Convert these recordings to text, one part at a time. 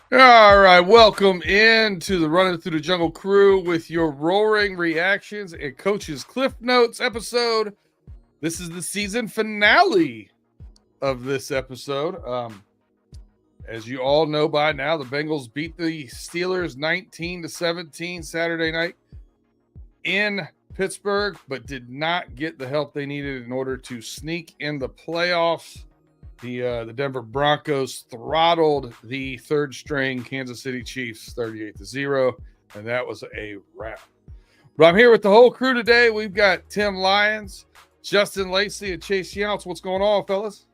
All right, welcome into the Running Through the Jungle crew with your roaring reactions and Coach's Cliff Notes episode. This is the season finale of this episode. As you all know by now, the Bengals beat the Steelers 19-17 Saturday night in Pittsburgh, but did not get the help they needed in order to sneak in the playoffs. The Denver Broncos throttled the third string Kansas City Chiefs 38-0, and that was a wrap. But I'm here with the whole crew today. We've got Tim Lyons, Justin Lacey, and Chase Younts. What's going on, fellas?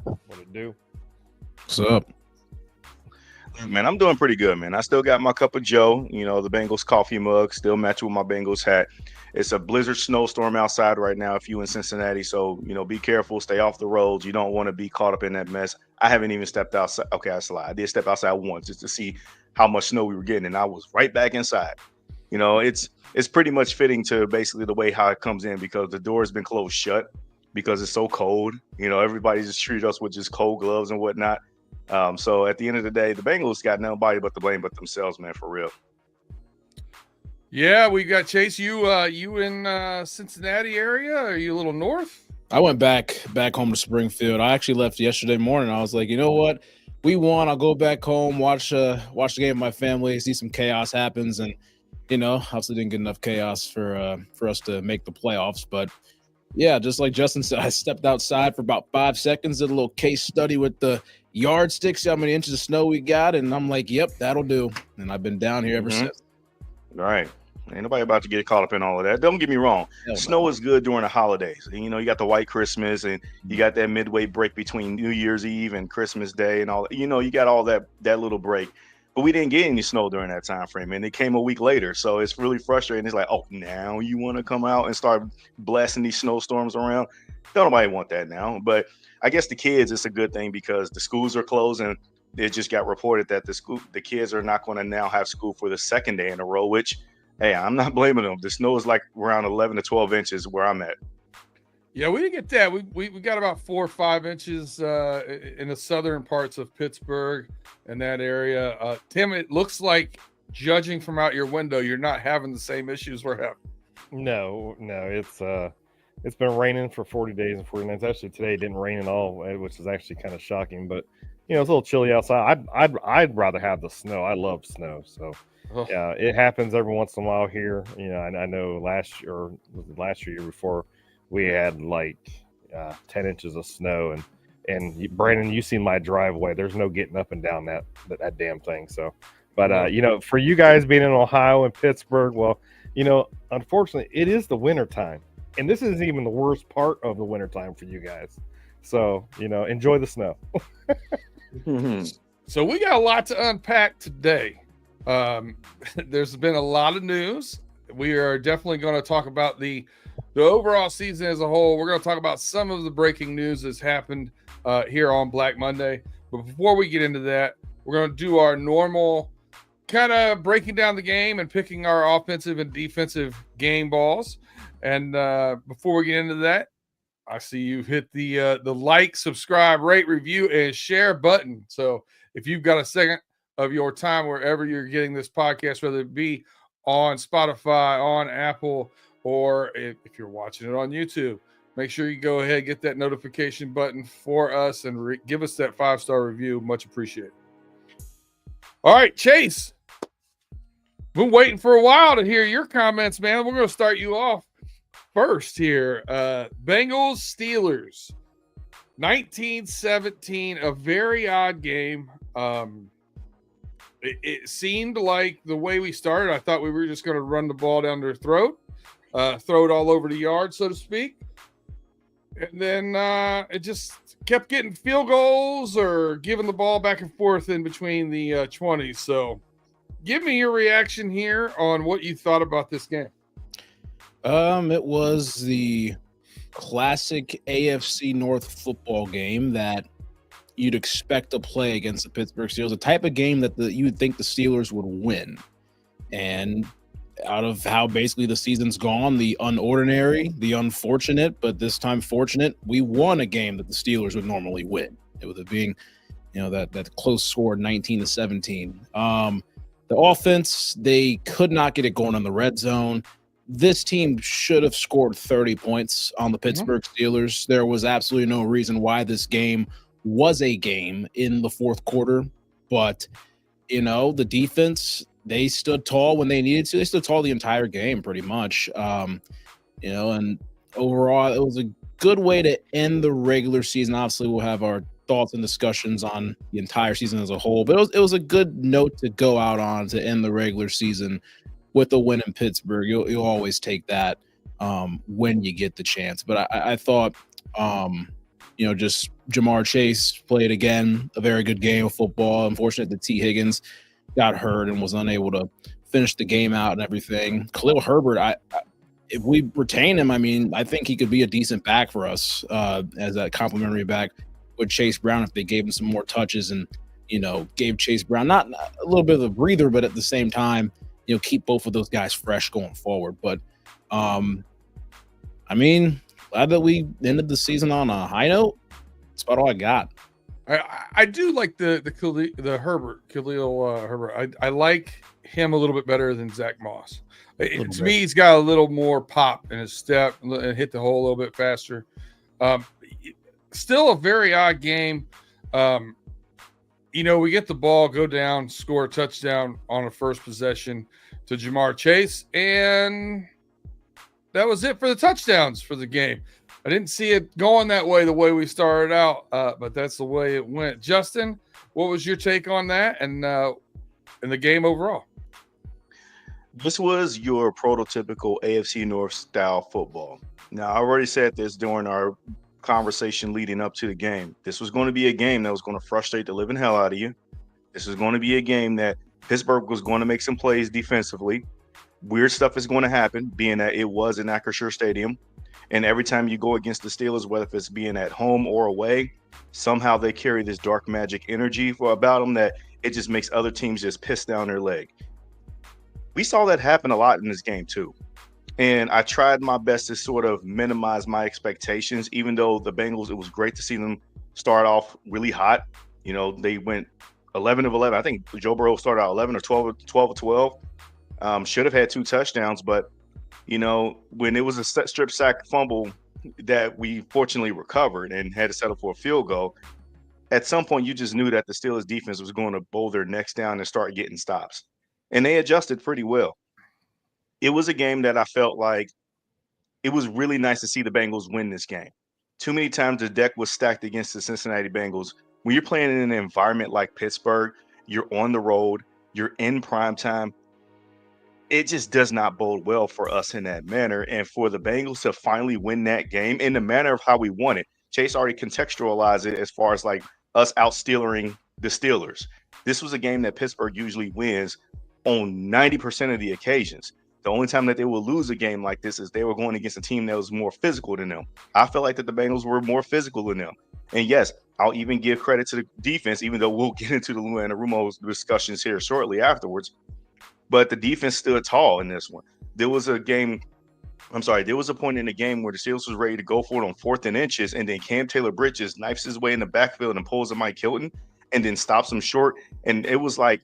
What it do? What's up? Man, I'm doing pretty good, man. I still got my cup of Joe, the Bengals coffee mug, still match with my Bengals hat. It's a blizzard snowstorm outside right now if you in Cincinnati, so, be careful, stay off the roads. You don't want to be caught up in that mess. I haven't even stepped outside. Okay, I lied. I did step outside once just to see how much snow we were getting, and I was right back inside. It's pretty much fitting to basically the way how it comes in because the door has been closed shut because it's so cold. Everybody just treated us with just cold gloves and whatnot. So at the end of the day, the Bengals got nobody but to blame but themselves, man, for real. Yeah, we got Chase. You in Cincinnati area? Are you a little north? I went back home to Springfield. I actually left yesterday morning. I was like, you know what? We won. I'll go back home, watch the game with my family, see some chaos happens, and obviously didn't get enough chaos for us to make the playoffs. But yeah, just like Justin said, I stepped outside for about 5 seconds, did a little case study with the yardstick, see how many inches of snow we got, and I'm like, yep, that'll do. And I've been down here ever since. All right. Ain't nobody about to get caught up in all of that. Don't get me wrong. Snow is good during the holidays. You got the white Christmas and you got that midway break between New Year's Eve and Christmas Day and all. You got all that little break. But we didn't get any snow during that time frame, and it came a week later. So it's really frustrating. It's like, oh, now you want to come out and start blasting these snowstorms around? Don't nobody want that now. But I guess the kids, it's a good thing because the schools are closed, and it just got reported that the kids are not going to now have school for the second day in a row, which, hey, I'm not blaming them. The snow is like around 11 to 12 inches where I'm at. Yeah, we didn't get that. We got about 4 or 5 inches in the southern parts of Pittsburgh and that area. Tim, it looks like, judging from out your window, you're not having the same issues we're having. No, it's been raining for 40 days and 40 nights. Actually, today it didn't rain at all, which is actually kind of shocking. But it's a little chilly outside. I'd rather have the snow. I love snow, so. Yeah, it happens every once in a while here. I know last year, year before, we had like 10 inches of snow, and Brandon, you see my driveway. There's no getting up and down that damn thing. So, but for you guys being in Ohio and Pittsburgh, well, unfortunately, it is the winter time, and this isn't even the worst part of the winter time for you guys. So, enjoy the snow. So we got a lot to unpack today. There's been a lot of news. We are definitely going to talk about the overall season as a whole. We're going to talk about some of the breaking news that's happened here on Black Monday. But before we get into that, we're going to do our normal kind of breaking down the game and picking our offensive and defensive game balls. And before we get into that, I see you hit the like, subscribe, rate, review, and share button. So if you've got a second of your time wherever you're getting this podcast, whether it be on Spotify, on Apple, or if you're watching it on YouTube, make sure you go ahead, get that notification button for us, and give us that 5-star review. Much appreciated. All right, Chase, been waiting for a while to hear your comments, man. We're going to start you off first here. Bengals, Steelers, 19-17, a very odd game. It seemed like the way we started, I thought we were just going to run the ball down their throat, throw it all over the yard, so to speak. And then it just kept getting field goals or giving the ball back and forth in between the 20s. So give me your reaction here on what you thought about this game. It was the classic AFC North football game that you'd expect to play against the Pittsburgh Steelers, the type of game that you would think the Steelers would win. And out of how basically the season's gone, the unordinary, the unfortunate, but this time fortunate, we won a game that the Steelers would normally win. It was being that close score 19-17. The offense, they could not get it going on the red zone. This team should have scored 30 points on the Pittsburgh Steelers. There was absolutely no reason why this game was a game in the fourth quarter, but the defense, they stood tall when they needed to. They stood tall the entire game pretty much. And overall, it was a good way to end the regular season. Obviously, we'll have our thoughts and discussions on the entire season as a whole, but it was a good note to go out on to end the regular season with a win in Pittsburgh. You'll always take that when you get the chance. But I thought, just Jamar Chase played again a very good game of football. Unfortunate that T. Higgins got hurt and was unable to finish the game out and everything. Khalil Herbert, if we retain him, I think he could be a decent back for us as a complimentary back with Chase Brown if they gave him some more touches and, gave Chase Brown not a little bit of a breather, but at the same time, keep both of those guys fresh going forward. But, glad that we ended the season on a high note. That's about all I got. I do like the Khalil Herbert. I like him a little bit better than Zach Moss. To me, he's got a little more pop in his step and hit the hole a little bit faster. Still a very odd game. We get the ball, go down, score a touchdown on a first possession to Jamar Chase, and that was it for the touchdowns for the game. I didn't see it going that way the way we started out, but that's the way it went. Justin, what was your take on that and the game overall? This was your prototypical AFC North style football. Now, I already said this during our conversation leading up to the game. This was going to be a game that was going to frustrate the living hell out of you. This was going to be a game that Pittsburgh was going to make some plays defensively. Weird stuff is going to happen, being that it was in Acrisure Stadium. And every time you go against the Steelers, whether it's being at home or away, somehow they carry this dark magic energy about them that it just makes other teams just piss down their leg. We saw that happen a lot in this game too. And I tried my best to sort of minimize my expectations, even though the Bengals, it was great to see them start off really hot. They went 11 of 11. I think Joe Burrow started out 11 or 12 of 12. Should have had 2 touchdowns, but when it was a strip sack fumble that we fortunately recovered and had to settle for a field goal, at some point you just knew that the Steelers defense was going to bowl their necks down and start getting stops. And they adjusted pretty well. It was a game that I felt like it was really nice to see the Bengals win this game. Too many times the deck was stacked against the Cincinnati Bengals. When you're playing in an environment like Pittsburgh, you're on the road, you're in prime time. It just does not bode well for us in that manner. And for the Bengals to finally win that game in the manner of how we won it, Chase already contextualized it as far as like us out-steelering the Steelers. This was a game that Pittsburgh usually wins on 90% of the occasions. The only time that they will lose a game like this is they were going against a team that was more physical than them. I feel like that the Bengals were more physical than them. And yes, I'll even give credit to the defense, even though we'll get into the Lou Anarumo discussions here shortly afterwards. But the defense stood tall in this one. There was a point in the game where the Steelers was ready to go for it on 4th and inches, and then Cam Taylor-Bridges knifes his way in the backfield and pulls a Mike Hilton and then stops him short. And it was like,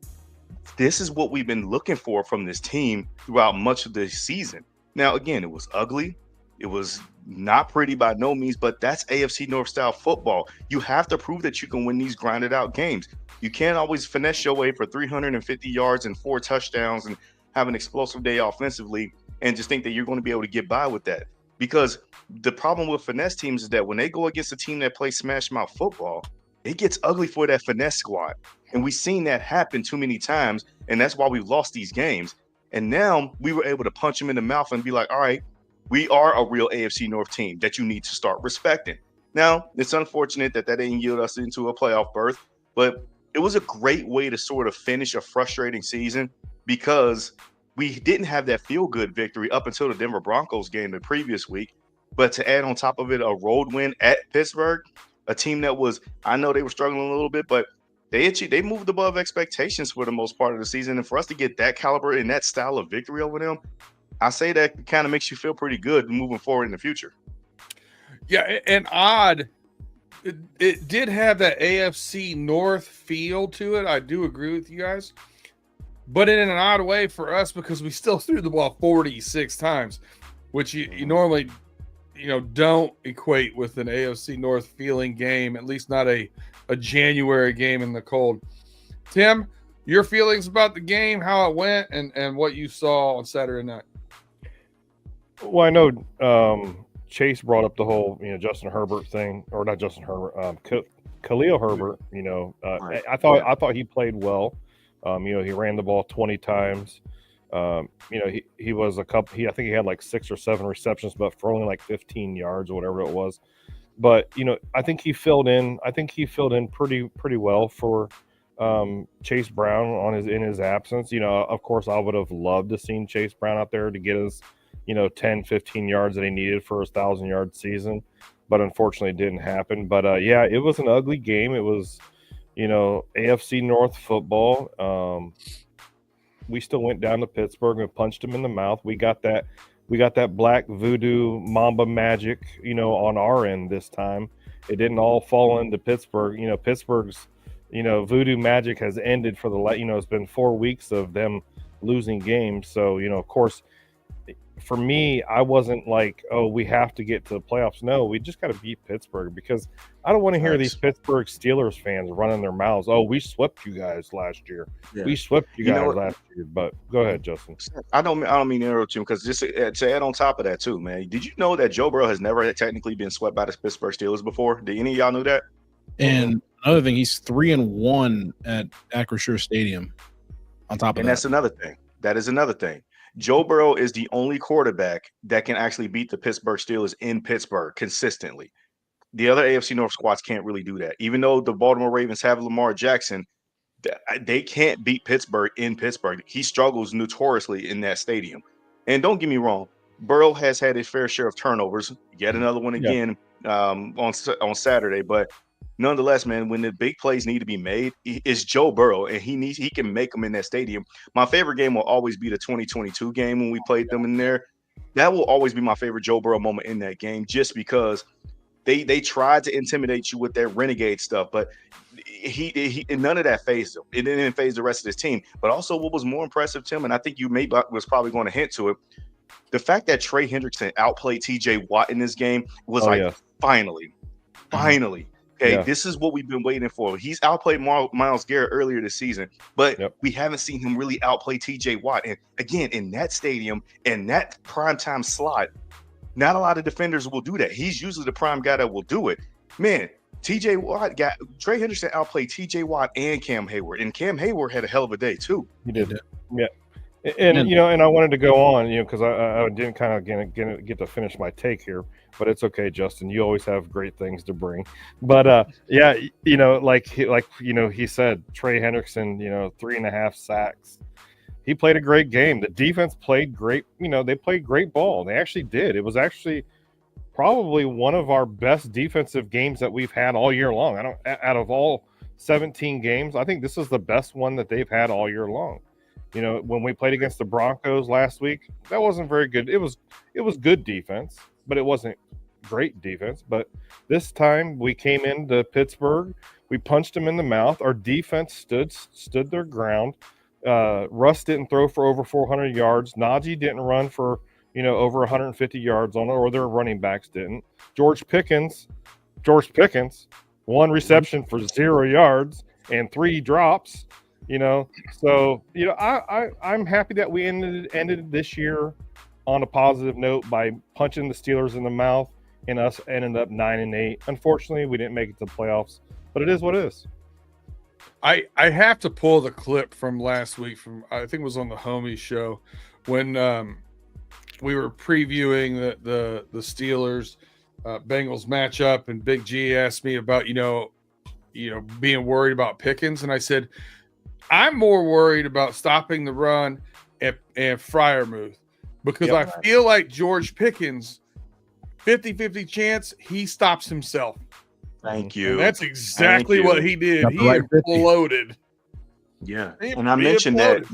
this is what we've been looking for from this team throughout much of the season. Now, again, it was ugly. It was not pretty by no means, but that's AFC North style football. You have to prove that you can win these grinded out games. You can't always finesse your way for 350 yards and 4 touchdowns and have an explosive day offensively and just think that you're going to be able to get by with that. Because the problem with finesse teams is that when they go against a team that plays smash mouth football, it gets ugly for that finesse squad. And we've seen that happen too many times, and that's why we've lost these games. And now we were able to punch them in the mouth and be like, all right, we are a real AFC North team that you need to start respecting. Now, it's unfortunate that didn't yield us into a playoff berth, but it was a great way to sort of finish a frustrating season because we didn't have that feel-good victory up until the Denver Broncos game the previous week. But to add on top of it a road win at Pittsburgh, a team that was, I know they were struggling a little bit, but they moved above expectations for the most part of the season. And for us to get that caliber and that style of victory over them, I say that kind of makes you feel pretty good moving forward in the future. Yeah, and odd it did have that AFC North feel to it. I do agree with you guys, but in an odd way for us because we still threw the ball 46 times, which you normally, don't equate with an AFC North feeling game, at least not a January game in the cold. Tim, your feelings about the game, how it went, and what you saw on Saturday night. Well, I know Chase brought up the whole, Justin Herbert thing, or not Justin Herbert, Khalil Herbert. I thought he played well. He ran the ball 20 times. He was I think he had like 6 or 7 receptions, but for only like 15 yards or whatever it was. But I think he filled in. I think he filled in pretty well for Chase Brown in his absence. Of course, I would have loved to seen Chase Brown out there to get his 10, 15 yards that he needed for his 1,000-yard season, but unfortunately it didn't happen. But it was an ugly game. It was AFC North football. We still went down to Pittsburgh and punched him in the mouth. We got that black voodoo Mamba magic on our end this time. It didn't all fall into Pittsburgh. Pittsburgh's voodoo magic has ended for it's been 4 weeks of them losing games. So of course, for me, I wasn't like, oh, we have to get to the playoffs. No, we just got to beat Pittsburgh, because I don't want to hear these Pittsburgh Steelers fans running their mouths. Oh, we swept you guys last year. Yeah. We swept you guys last year. But go ahead, Justin. I don't mean to interrupt you, because just to add on top of that too, man. Did you know that Joe Burrow has never technically been swept by the Pittsburgh Steelers before? Did any of y'all know that? And another thing, he's 3-1 at Acrisure Stadium. On top of that, and that's another thing. That is another thing. Joe Burrow is the only quarterback that can actually beat the Pittsburgh Steelers in Pittsburgh consistently. The other AFC North squads can't really do that. Even though the Baltimore Ravens have Lamar Jackson, they can't beat Pittsburgh in Pittsburgh. He struggles notoriously in that stadium. And don't get me wrong, Burrow has had his fair share of turnovers. Yet another one again on Saturday. But nonetheless, man, when the big plays need to be made, it's Joe Burrow, and he can make them in that stadium. My favorite game will always be the 2022 game when we played them in there. That will always be my favorite Joe Burrow moment in that game, just because they tried to intimidate you with their renegade stuff, but he none of that phased him. It didn't phase the rest of his team. But also, what was more impressive, Tim, and I think you was probably going to hint to it, the fact that Trey Hendrickson outplayed TJ Watt in this game was finally. Okay, this is what we've been waiting for. He's outplayed Myles Garrett earlier this season, but we haven't seen him really outplay TJ Watt. And again, in that stadium, in that primetime slot, not a lot of defenders will do that. He's usually the prime guy that will do it. Man, Trey Hendrickson outplayed TJ Watt and Cam Hayward. And Cam Hayward had a hell of a day too. He did. Yeah. And and I wanted to go on, because I didn't kind of get to finish my take here, but it's okay, Justin. You always have great things to bring. But he said, Trey Hendrickson, 3.5 sacks. He played a great game. The defense played great. They played great ball. They actually did. It was actually probably one of our best defensive games that we've had all year long. Out of all 17 games, I think this is the best one that they've had all year long. When we played against the Broncos last week, that wasn't very good. It was good defense, but it wasn't great defense. But this time we came into Pittsburgh, we punched them in the mouth. Our defense stood their ground. Russ didn't throw for over 400 yards. Najee didn't run for over 150 yards on it, or their running backs didn't. George Pickens, 1 reception for 0 yards and 3 drops. So I'm happy that we ended this year on a positive note by punching the Steelers in the mouth, and us ended up 9-8. Unfortunately, we didn't make it to the playoffs, but it is what it is. I have to pull the clip from last week from, I think it was on the Homie show, when we were previewing the Steelers Bengals matchup, and Big G asked me about being worried about Pickens, and I said, I'm more worried about stopping the run and Freiermuth, because I feel like George Pickens, 50-50 chance he stops himself. Thank you. And that's exactly what he did. He imploded. Yeah. And I mentioned that.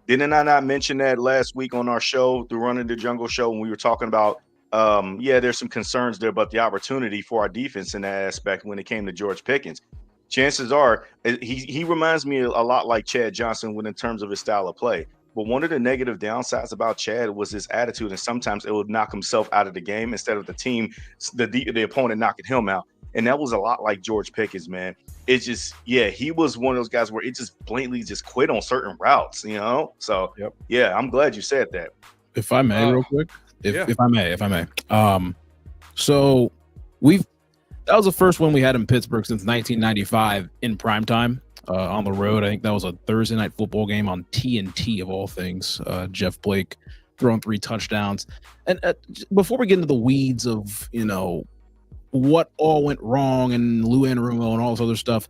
Didn't I not mention that last week on our show, the Run in the Jungle show, when we were talking about there's some concerns there, but the opportunity for our defense in that aspect when it came to George Pickens, chances are he reminds me a lot like Chad Johnson in terms of his style of play. But one of the negative downsides about Chad was his attitude, and sometimes it would knock himself out of the game instead of the team, the opponent knocking him out. And that was a lot like George Pickens, man. It's just, he was one of those guys where it just blatantly just quit on certain routes, So, I'm glad you said that. If I may, real quick, if I may. So that was the first one we had in Pittsburgh since 1995 in primetime on the road. I think that was a Thursday night football game on TNT of all things. Jeff Blake throwing 3 touchdowns. And before we get into the weeds of, what all went wrong and Lou Anarumo and all this other stuff,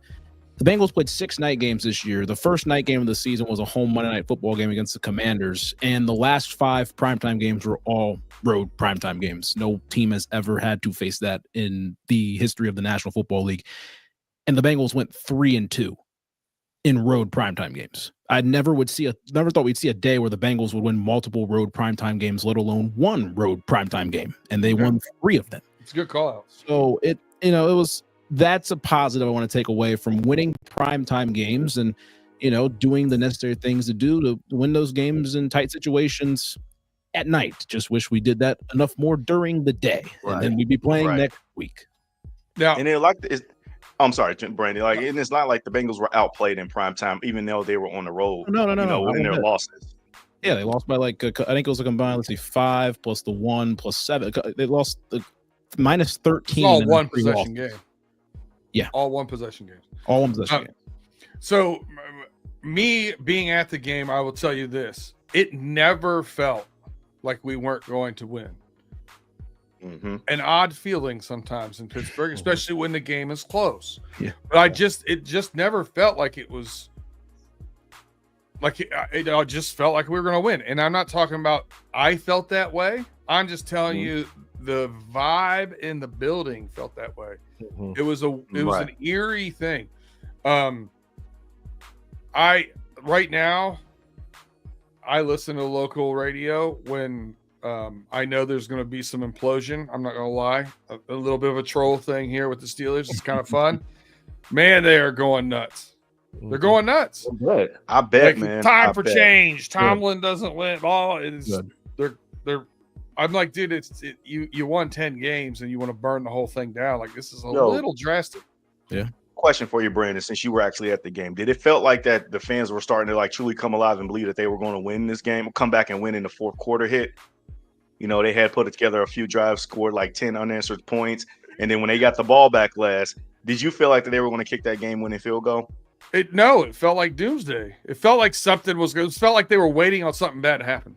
the Bengals played 6 night games this year. The first night game of the season was a home Monday night football game against the Commanders. And the last 5 primetime games were all road primetime games. No team has ever had to face that in the history of the National Football League. And the Bengals went 3-2 in road primetime games. I never thought we'd see a day where the Bengals would win multiple road primetime games, let alone one road primetime game. And they won 3 of them. It's a good call out. So that's a positive I want to take away from winning primetime games and, doing the necessary things to do to win those games in tight situations at night. Just wish we did that enough more during the day. Right. And then we'd be playing next week. Now, and I'm sorry, Brandy. And it's not like the Bengals were outplayed in primetime, even though they were on the road. No. In their losses. Yeah, they lost by I think it was a combined, 5 plus the 1 plus 7. They lost the minus 13. All one possession game. Yeah. All one possession games. All one possession game. So, me being at the game, I will tell you this. It never felt like we weren't going to win. Mm-hmm. An odd feeling sometimes in Pittsburgh, especially when the game is close. Yeah. But it just never felt like it was it just felt like we were going to win. And I'm not talking about I felt that way. I'm just telling you the vibe in the building felt that way. Mm-hmm. It was an eerie thing. Right now I listen to local radio when I know there's going to be some implosion. I'm not going to lie. A little bit of a troll thing here with the Steelers. It's kind of fun. Man, they are going nuts. They're going nuts. Good. I bet, man. Time for change. Tomlin doesn't win. They're. I'm like, dude, you won 10 games and you want to burn the whole thing down. Like, this is a little drastic. Yeah. Question for you, Brandon, since you were actually at the game. Did it felt like that the fans were starting to truly come alive and believe that they were going to win this game, come back and win in the fourth quarter hit? They had put together a few drives, scored 10 unanswered points. And then when they got the ball back last, did you feel like that they were going to kick that game-winning field goal? It felt like doomsday. It felt like something was good. It felt like they were waiting on something bad to happen.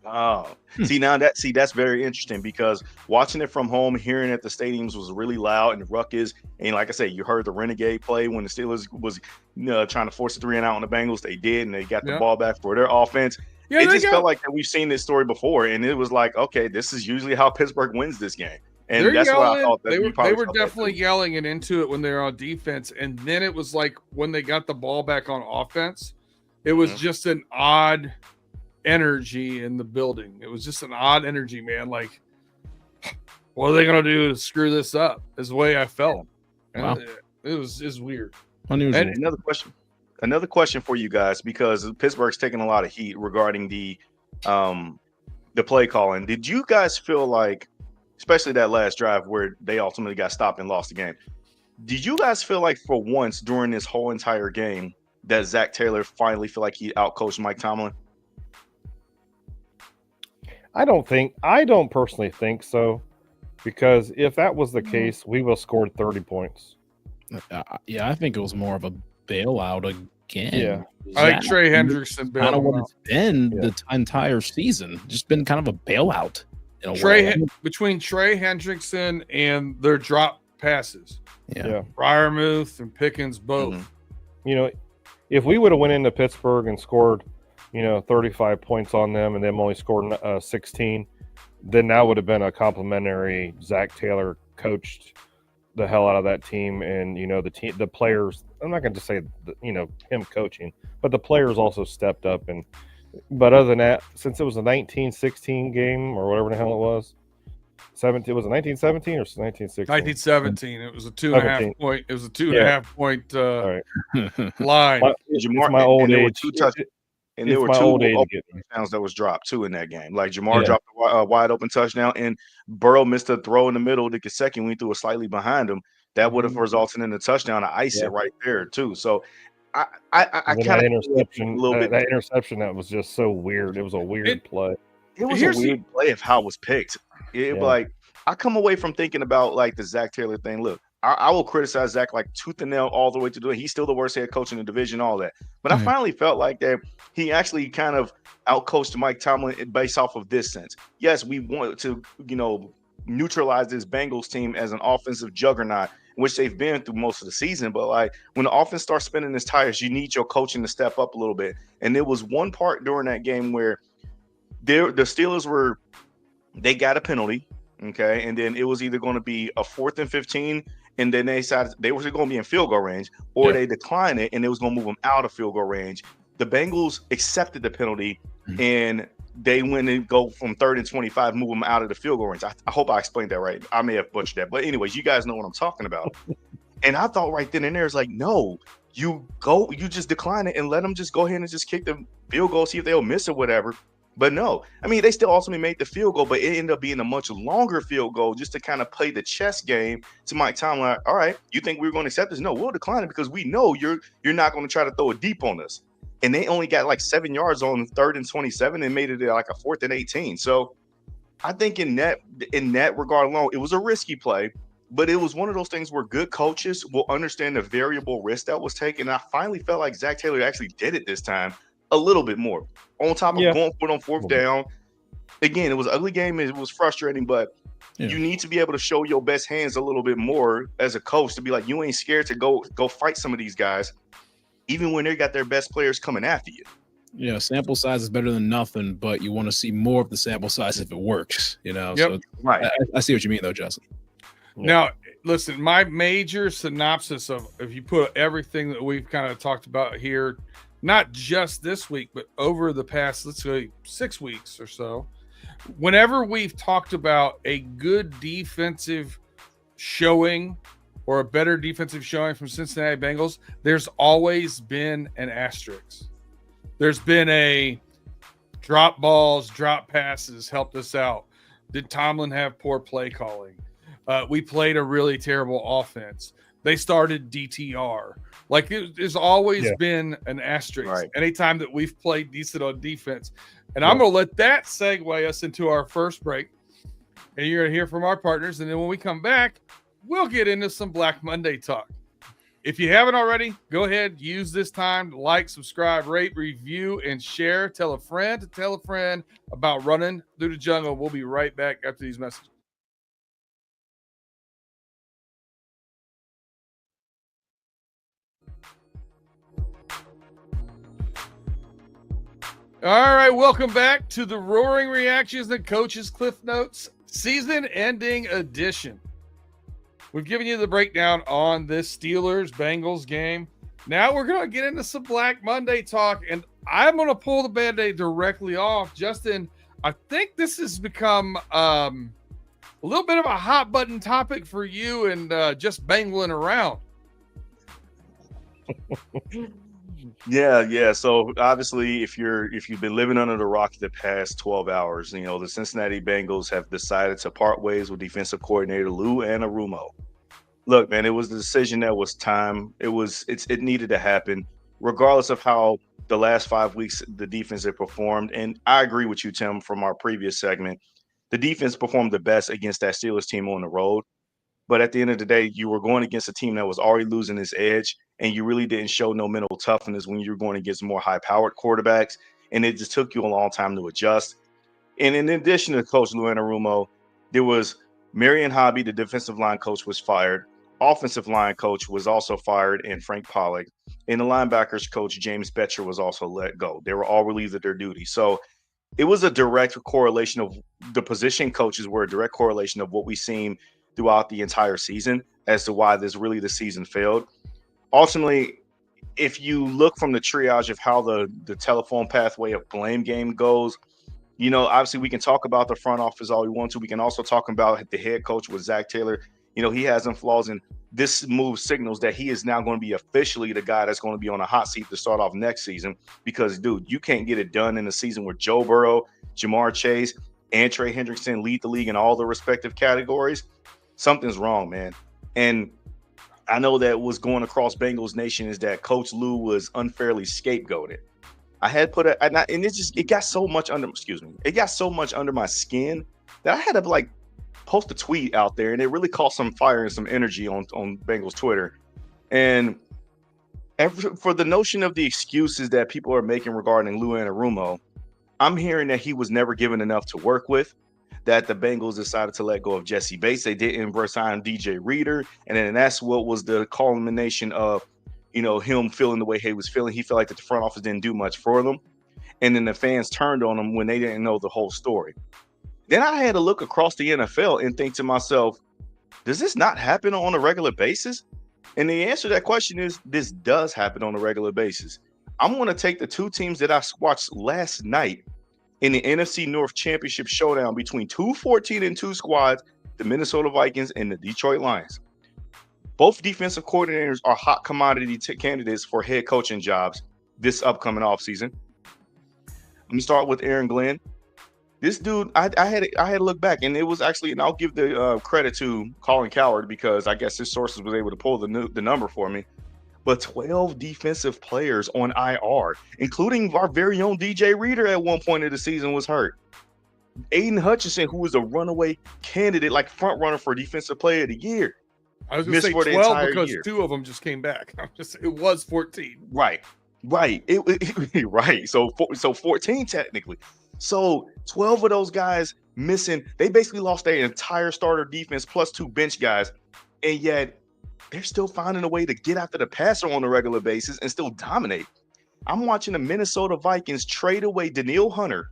Oh, that's very interesting because watching it from home, hearing that the stadiums was really loud and ruckus. And like I said, you heard the renegade play when the Steelers was trying to force a 3 and out on the Bengals. They did, and they got the ball back for their offense. Yeah, it just felt like that we've seen this story before, and it was like, okay, this is usually how Pittsburgh wins this game. And that's why I thought that they were definitely yelling it into it when they were on defense. And then it was like when they got the ball back on offense, it was just an odd energy in the building. It was just an odd energy, man. Like, what are they going to do to screw this up? Is the way I felt. Wow. It's weird. Unusual. And another question for you guys, because Pittsburgh's taking a lot of heat regarding the play calling. Did you guys feel like, especially that last drive where they ultimately got stopped and lost the game, did you guys feel like for once during this whole entire game that Zach Taylor finally feel like he outcoached Mike Tomlin? I don't personally think so, because if that was the case, we would have scored 30 points. Yeah, I think it was more of a bailout again. Yeah. I think Trey Hendrickson kind of what it's been the entire season. Just been kind of a bailout. Between Trey Hendrickson and their drop passes. Yeah. Freiermuth and Pickens both. Mm-hmm. If we would have went into Pittsburgh and scored 35 points on them and them only scored 16, then that would have been a complimentary Zach Taylor coached the hell out of that team. And, the players, I'm not going to say, him coaching, but the players also stepped up. But other than that, since it was a 19-16 game or whatever the hell it was, 17 was it 1917 or 1916? 1917. It was a 2.5 point. It was a 2.5 point line. It's my old age. And there were two touchdowns that was dropped too in that game. Like Jamar dropped a wide open touchdown, and Burrow missed a throw in the middle to Gesicki when he threw it slightly behind him. That would have resulted in a touchdown to ice it right there too. So I kind of interception. That interception that was just so weird. It was a weird play. It was a weird play of how it was picked. Like I come away from thinking about like the Zach Taylor thing. Look, I will criticize Zach like tooth and nail all the way to do it. He's still the worst head coach in the division, all that. But I finally felt like that he actually kind of outcoached Mike Tomlin based off of this sense. Yes, we want to, neutralize this Bengals team as an offensive juggernaut, which they've been through most of the season. But like when the offense starts spinning its tires, you need your coaching to step up a little bit. And there was one part during that game where the Steelers they got a penalty. Okay. And then it was either going to be a 4th and 15. And then they decided they were going to be in field goal range, or they declined it and it was going to move them out of field goal range. The Bengals accepted the penalty and they went and go from 3rd and 25, move them out of the field goal range. I hope I explained that right. I may have butchered that. But anyways, you guys know what I'm talking about. And I thought right then and there, it's like, no, you just decline it and let them just go ahead and just kick the field goal, see if they'll miss or whatever. But no, I mean, they still ultimately made the field goal, but it ended up being a much longer field goal just to kind of play the chess game to Mike Tomlin. Like, all right, you think we're going to accept this? No, we'll decline it because we know you're not going to try to throw it deep on us. And they only got like 7 yards on 3rd and 27 and made it like a 4th and 18. So I think in that regard alone, it was a risky play, but it was one of those things where good coaches will understand the variable risk that was taken. And I finally felt like Zach Taylor actually did it this time a little bit more. On top of going for it on 4th down. Again, it was an ugly game. It was frustrating, but you need to be able to show your best hands a little bit more as a coach to be like, you ain't scared to go fight some of these guys, even when they got their best players coming after you. Yeah, sample size is better than nothing, but you want to see more of the sample size if it works, So right. I see what you mean, though, Justin. Now, listen, my major synopsis of if you put everything that we've kind of talked about here, not just this week, but over the past, let's say 6 weeks or so, whenever we've talked about a good defensive showing or a better defensive showing from Cincinnati Bengals, there's always been an asterisk. There's been a drop balls, drop passes helped us out. Did Tomlin have poor play calling? We played a really terrible offense. They started DTR. Like there's always been an asterisk anytime that we've played decent on defense. And I'm going to let that segue us into our first break. And you're going to hear from our partners. And then when we come back, we'll get into some Black Monday talk. If you haven't already, go ahead, use this time to like, subscribe, rate, review, and share. Tell a friend to tell a friend about Running Through the Jungle. We'll be right back after these messages. All right, welcome back to the Roaring Reactions and Coaches Cliff Notes season-ending edition. We've given you the breakdown on this Steelers-Bengals game. Now we're going to get into some Black Monday talk, and I'm going to pull the Band-Aid directly off. Justin, I think this has become a little bit of a hot-button topic for you and just bangling around. Yeah. So obviously, if you've been living under the rock the past 12 hours, the Cincinnati Bengals have decided to part ways with defensive coordinator Lou Anarumo. Look, man, it was the decision that was time. It needed to happen, regardless of how the last 5 weeks the defense had performed. And I agree with you, Tim, from our previous segment. The defense performed the best against that Steelers team on the road. But at the end of the day, you were going against a team that was already losing its edge, and you really didn't show no mental toughness when you were going against more high-powered quarterbacks, and it just took you a long time to adjust. And in addition to Coach Lou Anarumo, there was Marion Hobby, the defensive line coach, was fired. Offensive line coach was also fired, and Frank Pollock. And the linebackers coach, James Betcher, was also let go. They were all relieved of their duty. So it was a direct correlation of the position coaches were a direct correlation of what we've seen throughout the entire season as to why the season failed. Ultimately, if you look from the triage of how the telephone pathway of blame game goes, You know, obviously we can talk about the front office all we want to. We can also talk about the head coach with Zach Taylor. You know, he has some flaws, and this move signals that he is now going to be officially the guy that's going to be on a hot seat to start off next season. Because, dude, you can't get it done in a season where Joe Burrow, Jamar Chase, and Trey Hendrickson lead the league in all the respective categories. Something's wrong, man. And I know that what's going across Bengals Nation is that Coach Lou was unfairly scapegoated. I had put and it got so much under my skin that I had to like post a tweet out there, and it really caught some fire and some energy on Bengals Twitter. And for the notion of the excuses that people are making regarding Lou Anarumo, I'm hearing that he was never given enough to work with, that the Bengals decided to let go of Jesse Bates. They didn't resign DJ Reader, and then that's what was the culmination of, you know, him feeling the way he was feeling. He felt like that the front office didn't do much for them. And then the fans turned on him when they didn't know the whole story. Then I had to look across the NFL and think to myself, does this not happen on a regular basis? And the answer to that question is this does happen on a regular basis. I'm going to take the two teams that I watched last night in the NFC North Championship showdown between 2-14-2 squads, the Minnesota Vikings and the Detroit Lions. Both defensive coordinators are hot commodity candidates for head coaching jobs this upcoming offseason. Let me start with Aaron Glenn. This dude, I had to look back, and it was actually, and I'll give the credit to Colin Cowherd because I guess his sources was able to pull the number for me. But 12 defensive players on IR, including our very own DJ Reader at one point of the season was hurt. Aiden Hutchinson, who was a runaway candidate, like front runner for Defensive Player of the Year. I was going to say 12 because year. 2 of them just came back. It was 14. Right. Right. Right. So 14 technically. So 12 of those guys missing. They basically lost their entire starter defense plus 2 bench guys. And yet they're still finding a way to get after the passer on a regular basis and still dominate. I'm watching the Minnesota Vikings trade away Danielle Hunter,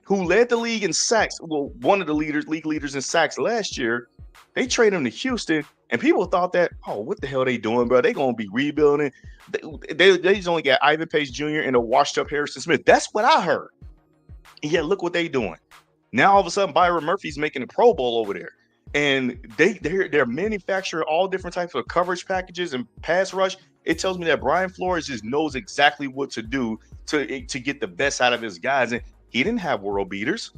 who led the league in sacks. Well, one of the league leaders in sacks last year. They traded him to Houston, and people thought that, oh, what the hell are they doing, bro? They're going to be rebuilding. They just only got Ivan Pace Jr. and a washed-up Harrison Smith. That's what I heard. And yet, look what they're doing. Now, all of a sudden, Byron Murphy's making a Pro Bowl over there. And they're manufacturing all different types of coverage packages and pass rush. It tells me that Brian Flores just knows exactly what to do to get the best out of his guys. And he didn't have world beaters.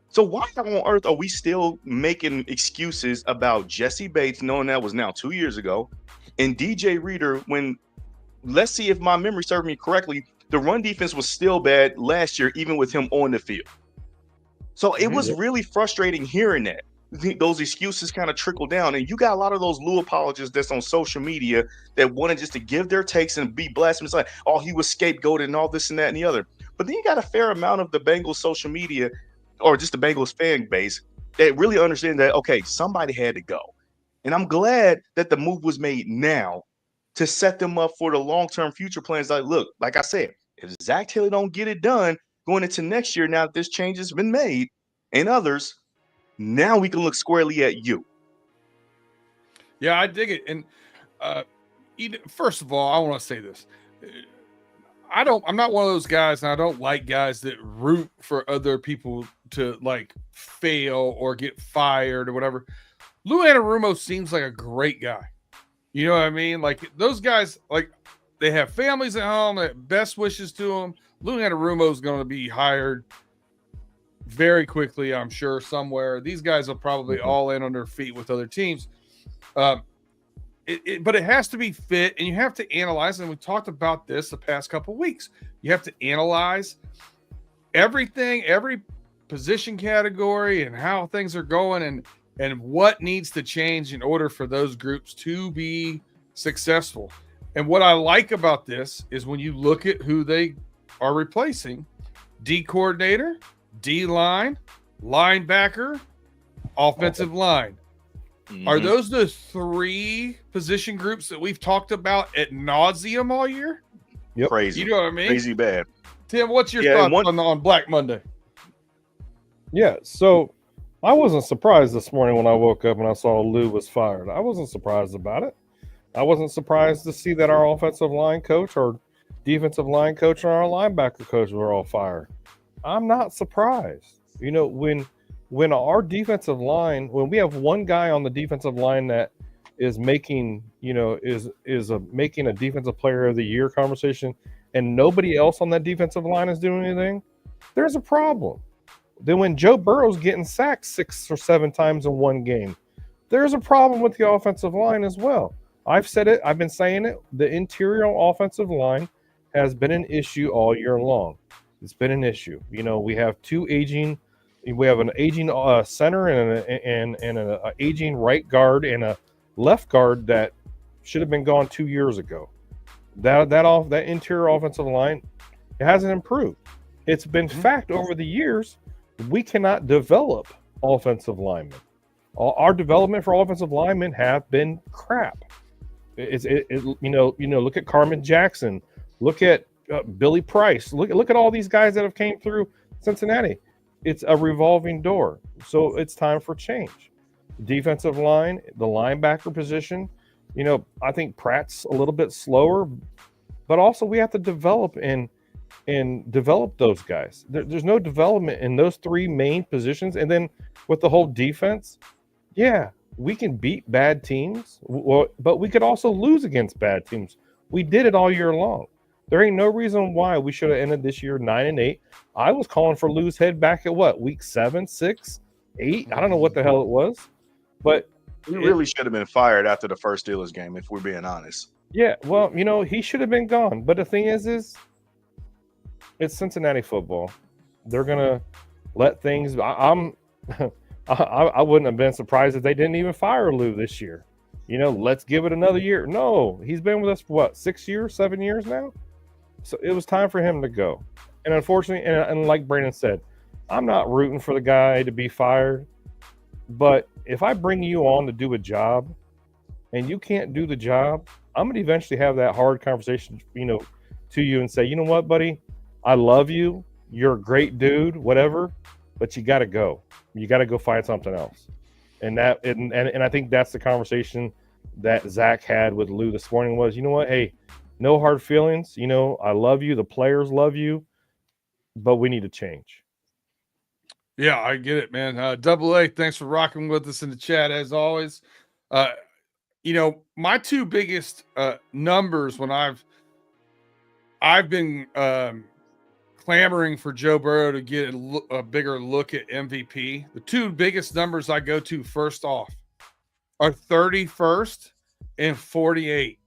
So why on earth are we still making excuses about Jesse Bates, knowing that was now 2 years ago, and DJ Reader when, let's see if my memory serves me correctly, the run defense was still bad last year, even with him on the field. So it was really frustrating hearing that. Those excuses kind of trickle down, and you got a lot of those Lou apologists that's on social media that wanted just to give their takes and be blasphemous, like, oh, he was scapegoated and all this and that and the other. But then you got a fair amount of the Bengals social media or just the Bengals fan base that really understand that, okay, somebody had to go. And I'm glad that the move was made now to set them up for the long-term future plans. Like, look, like I said, if Zach Taylor don't get it done going into next year, now that this change has been made and others, now we can look squarely at you. Yeah, I dig it. And first of all, I want to say this. I'm not one of those guys, and I don't like guys that root for other people to like fail or get fired or whatever. Lou Anarumo seems like a great guy. You know what I mean? Like those guys, like they have families at home. Best wishes to them. Lou Anarumo is going to be hired very quickly, I'm sure, somewhere. These guys will probably all in on their feet with other teams. But it has to be fit, and you have to analyze, and we talked about this the past couple of weeks. You have to analyze everything, every position category, and how things are going, and what needs to change in order for those groups to be successful. And what I like about this is when you look at who they are replacing, D coordinator, D-line, linebacker, offensive line. Mm-hmm. Are those the 3 position groups that we've talked about ad nauseum all year? Yep. Crazy. You know what I mean? Crazy bad. Tim, what's your thoughts on Black Monday? Yeah, so I wasn't surprised this morning when I woke up and I saw Lou was fired. I wasn't surprised about it. I wasn't surprised to see that our offensive line coach or defensive line coach and our linebacker coach were all fired. I'm not surprised. You know, when our defensive line, when we have one guy on the defensive line that is making, making a defensive player of the year conversation, and nobody else on that defensive line is doing anything, there's a problem. Then when Joe Burrow's getting sacked 6 or 7 times in one game, there's a problem with the offensive line as well. I've said it. I've been saying it. The interior offensive line has been an issue all year long. It's been an issue. You know, we have an aging center and an aging right guard and a left guard that should have been gone 2 years ago. That interior offensive line, it hasn't improved. It's been fact over the years we cannot develop offensive linemen. Our development for offensive linemen have been crap. Look at Carmen Jackson, look at Billy Price, look at all these guys that have came through Cincinnati. It's a revolving door, so it's time for change. Defensive line, the linebacker position, I think Pratt's a little bit slower, but also we have to develop and develop those guys. There's no development in those 3 main positions, and then with the whole defense, yeah, we can beat bad teams, but we could also lose against bad teams. We did it all year long. There ain't no reason why we should have ended this year 9-8. I was calling for lose head back at week 7, 6, 8. I don't know what the hell it was, but he really should have been fired after the first Steelers game, if we're being honest. Yeah, well, he should have been gone. But the thing is it's Cincinnati football. They're gonna let things. I wouldn't have been surprised if they didn't even fire Lou this year. Let's give it another year. No, he's been with us for 6 years, 7 years now. So it was time for him to go. And unfortunately, and like Brandon said, I'm not rooting for the guy to be fired. But if I bring you on to do a job and you can't do the job, I'm going to eventually have that hard conversation, to you and say, you know what, buddy, I love you. You're a great dude, whatever, but you got to go. You got to go find something else. And I think that's the conversation that Zach had with Lou this morning was, you know what, hey, no hard feelings. I love you. The players love you, but we need to change. Yeah, I get it, man. Double A, thanks for rocking with us in the chat as always. My 2 biggest numbers when I've been clamoring for Joe Burrow to get a bigger look at MVP. The 2 biggest numbers I go to first off are 31st and 48.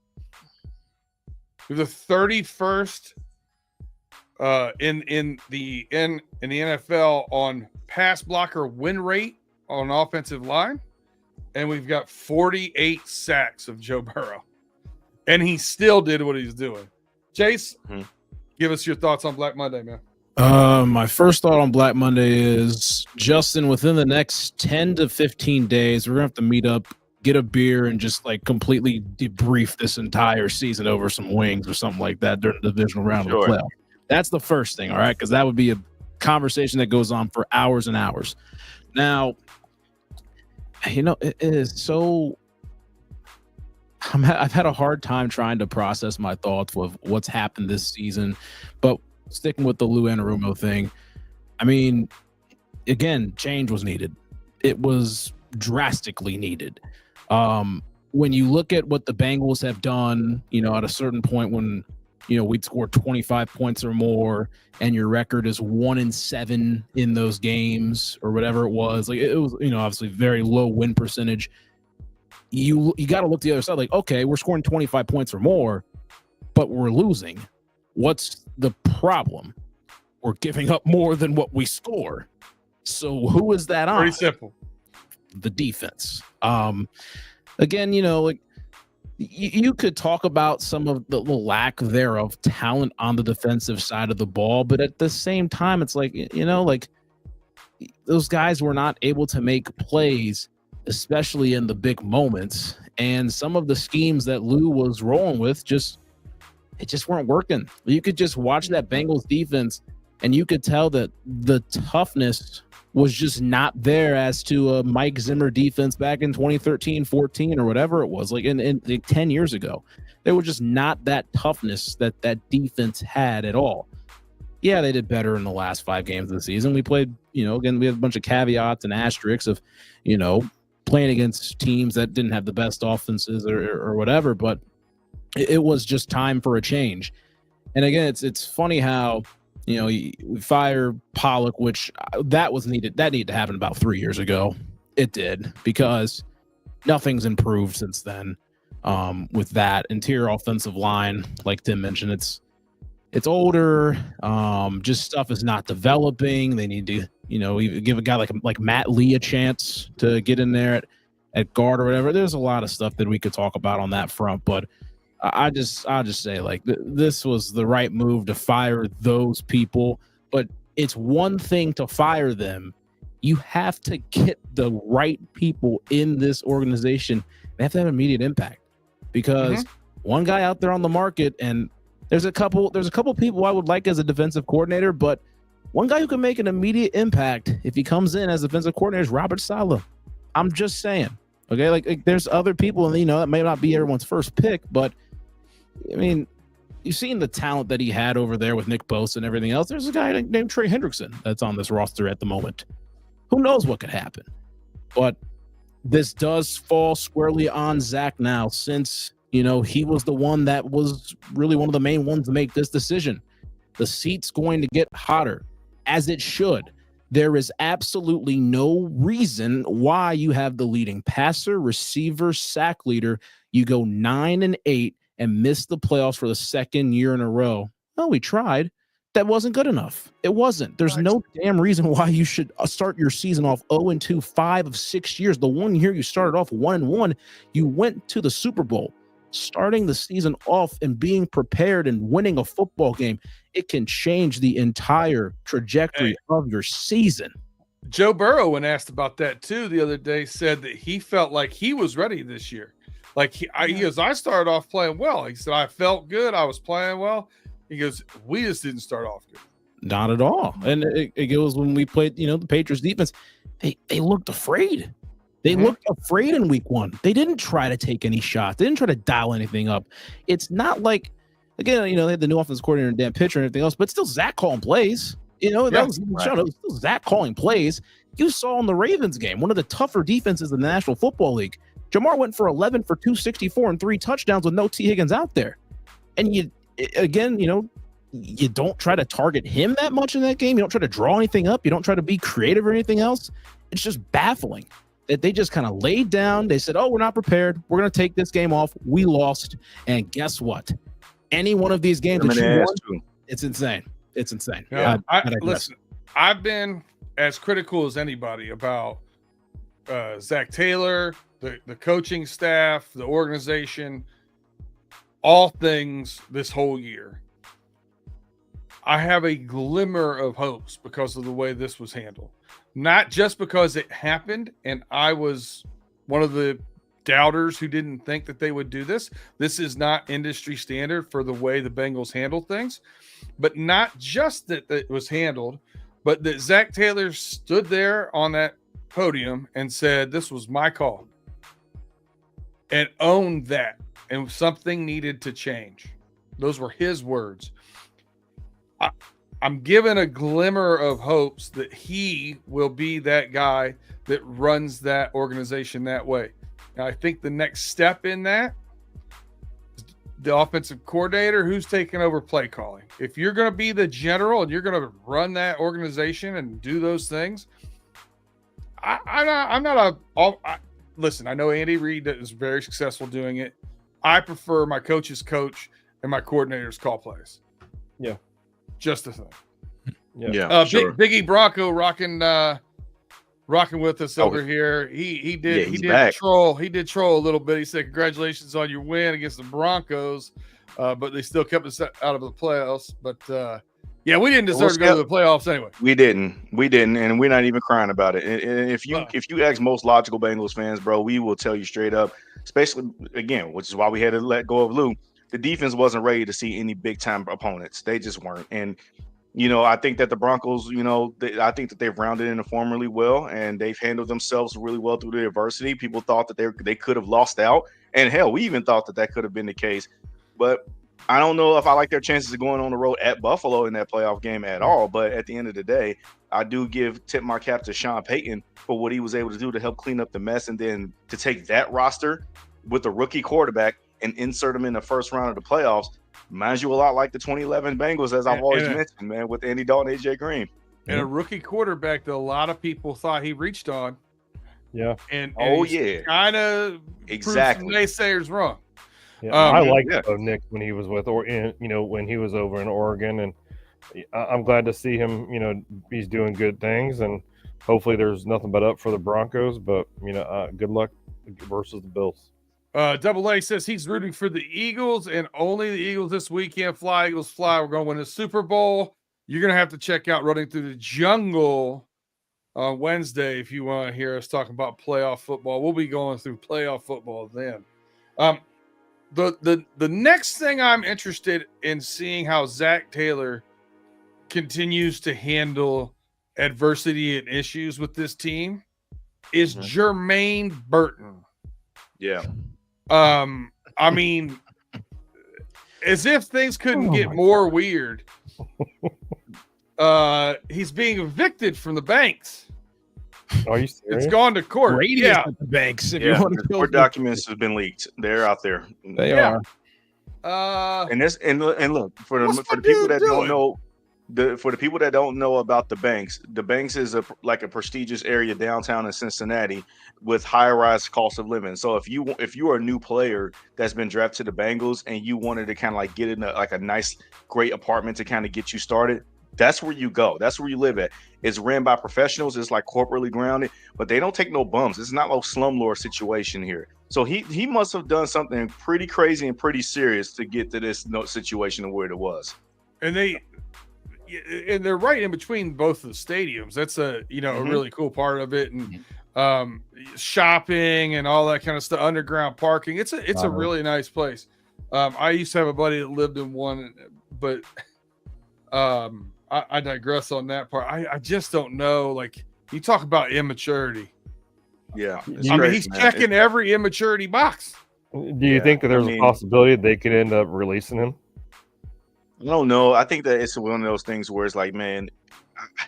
The 31st in the NFL on pass blocker win rate on offensive line, and we've got 48 sacks of Joe Burrow, and he still did what he's doing. Chase, give us your thoughts on Black Monday, man. My first thought on Black Monday is, Justin, within the next 10 to 15 days, we're gonna have to meet up, get a beer, and just completely debrief this entire season over some wings or something like that during the divisional round of the playoff. That's the first thing, all right? Because that would be a conversation that goes on for hours and hours. Now, it is so. I've had a hard time trying to process my thoughts with what's happened this season, but sticking with the Lou Anarumo thing, I mean, again, change was needed. It was drastically needed. When you look at what the Bengals have done, at a certain point when we'd scored 25 points or more, and your record is 1-7 in those games or whatever it was. It was, obviously very low win percentage. You got to look the other side. Okay, we're scoring 25 points or more, but we're losing. What's the problem? We're giving up more than what we score. So who is that on? Pretty simple. The defense. Again, you could talk about some of the lack thereof talent on the defensive side of the ball, but at the same time, it's those guys were not able to make plays, especially in the big moments. And some of the schemes that Lou was rolling with just weren't working. You could just watch that Bengals defense, and you could tell that the toughness was just not there as to a Mike Zimmer defense back in 2013, 14, or whatever it was, in 10 years ago. There was just not that toughness that defense had at all. Yeah, they did better in the last 5 games of the season. We played, again, we have a bunch of caveats and asterisks of, playing against teams that didn't have the best offenses or whatever, but it was just time for a change. And again, it's funny how, we fire Pollock, which that was needed. That needed to happen about 3 years ago. It did, because nothing's improved since then. With that interior offensive line, like Tim mentioned, it's older. Just stuff is not developing. They need to, give a guy like Matt Lee a chance to get in there at guard or whatever. There's a lot of stuff that we could talk about on that front, but I'll just say, like, this was the right move to fire those people. But it's one thing to fire them. You have to get the right people in this organization. They have to have immediate impact, because one guy out there on the market, and there's a couple people I would like as a defensive coordinator, but one guy who can make an immediate impact if he comes in as defensive coordinator is Robert Saleh. I'm just saying. Okay, like there's other people, and that may not be everyone's first pick, but I mean, you've seen the talent that he had over there with Nick Bosa and everything else. There's a guy named Trey Hendrickson that's on this roster at the moment. Who knows what could happen? But this does fall squarely on Zach now, since, he was the one that was really one of the main ones to make this decision. The seat's going to get hotter, as it should. There is absolutely no reason why you have the leading passer, receiver, sack leader. You go 9-8 and miss the playoffs for the second year in a row. Well, we tried. That wasn't good enough. It wasn't. There's no damn reason why you should start your season off 0-2, 5 of 6 years. The one year you started off 1-1, you went to the Super Bowl. Starting the season off and being prepared and winning a football game, it can change the entire trajectory of your season. Joe Burrow, when asked about that too the other day, said that he felt like he was ready this year. Like he goes, I started off playing well. He said, I felt good. I was playing well. He goes, we just didn't start off good. Not at all. And it goes when we played, the Patriots defense, they looked afraid. They looked afraid in week 1. They didn't try to take any shots. They didn't try to dial anything up. It's not like, again, they had the new offensive coordinator and Dan Pitcher and everything else, but still Zach calling plays. That was still Zach calling plays. You saw in the Ravens game, one of the tougher defenses in the National Football League. Jamar went for 11 for 264 and 3 touchdowns with no T. Higgins out there. And you don't try to target him that much in that game. You don't try to draw anything up. You don't try to be creative or anything else. It's just baffling that they just kind of laid down. They said, we're not prepared. We're going to take this game off. We lost. And guess what? Any one of these games that you won, it's insane. It's insane. Yeah, listen, I've been as critical as anybody about Zach Taylor, the coaching staff, the organization, all things this whole year. I have a glimmer of hopes because of the way this was handled. Not just because it happened and I was one of the doubters who didn't think that they would do this. This is not industry standard for the way the Bengals handle things. But not just that it was handled, but that Zach Taylor stood there on that podium and said, this was my call. And owned that. And something needed to change. Those were his words. I'm given a glimmer of hopes that he will be that guy that runs that organization that way. And I think the next step in that is the offensive coordinator who's taking over play calling. If you're going to be the general and you're going to run that organization and do those things, listen, I know Andy Reid is very successful doing it. I prefer my coach's coach and my coordinator's call plays. Yeah. Just a thing. Yeah. Sure. Biggie Bronco rocking with us over here. He did troll a little bit. He said, congratulations on your win against the Broncos. But they still kept us out of the playoffs. But we didn't deserve to go to the playoffs anyway. We didn't, and we're not even crying about it. And if you ask most logical Bengals fans, bro, we will tell you straight up, especially again, which is why we had to let go of Lou. The defense wasn't ready to see any big time opponents. They just weren't. And I think that the Broncos, I think that they've rounded in the form really well, and they've handled themselves really well through the adversity. People thought that they could have lost out, and hell, we even thought that could have been the case. But I don't know if I like their chances of going on the road at Buffalo in that playoff game at all. But at the end of the day, I do tip my cap to Sean Payton for what he was able to do to help clean up the mess, and then to take that roster with a rookie quarterback and insert him in the first round of the playoffs. Reminds you a lot like the 2011 Bengals, as I've always mentioned, man, with Andy Dalton, AJ Green. And a rookie quarterback that a lot of people thought he reached on. Yeah. And kind of exactly naysayers wrong. Yeah, I liked Nick when he was when he was over in Oregon, and I'm glad to see him. He's doing good things, and hopefully there's nothing but up for the Broncos. But good luck versus the Bills. Double A says he's rooting for the Eagles, and only the Eagles this weekend. Fly, Eagles, fly. We're going to win the Super Bowl. You're going to have to check out Running Through the Jungle on Wednesday if you want to hear us talking about playoff football. We'll be going through playoff football then. The next thing I'm interested in seeing how Zach Taylor continues to handle adversity and issues with this team is Jermaine Burton. Yeah. I mean, as if things couldn't get more weird. He's being evicted from the banks. Are you serious? It's gone to court. Radius at the banks. If you want to court documents have been leaked. They're out there. They are. And look for the people that don't know. For the people that don't know about the Banks is a prestigious area downtown in Cincinnati with high-rise cost of living. So if you are a new player that's been drafted to the Bengals and you wanted to kind of like get in a nice, great apartment to kind of get you started, that's where you go. That's where you live at. It's ran by professionals. It's like corporately grounded, but they don't take no bums. It's not no slumlord situation here. So he must have done something pretty crazy and pretty serious to get to this situation where it was. And they're right in between both of the stadiums. That's a really cool part of it, and shopping and all that kind of stuff. Underground parking. It's a really nice place. I used to have a buddy that lived in one, but I digress on that part. I just don't know. Like, you talk about immaturity. Yeah, he's checking every immaturity box. Do you think that there's a possibility they could end up releasing him? I don't know. I think that it's one of those things where it's like, man,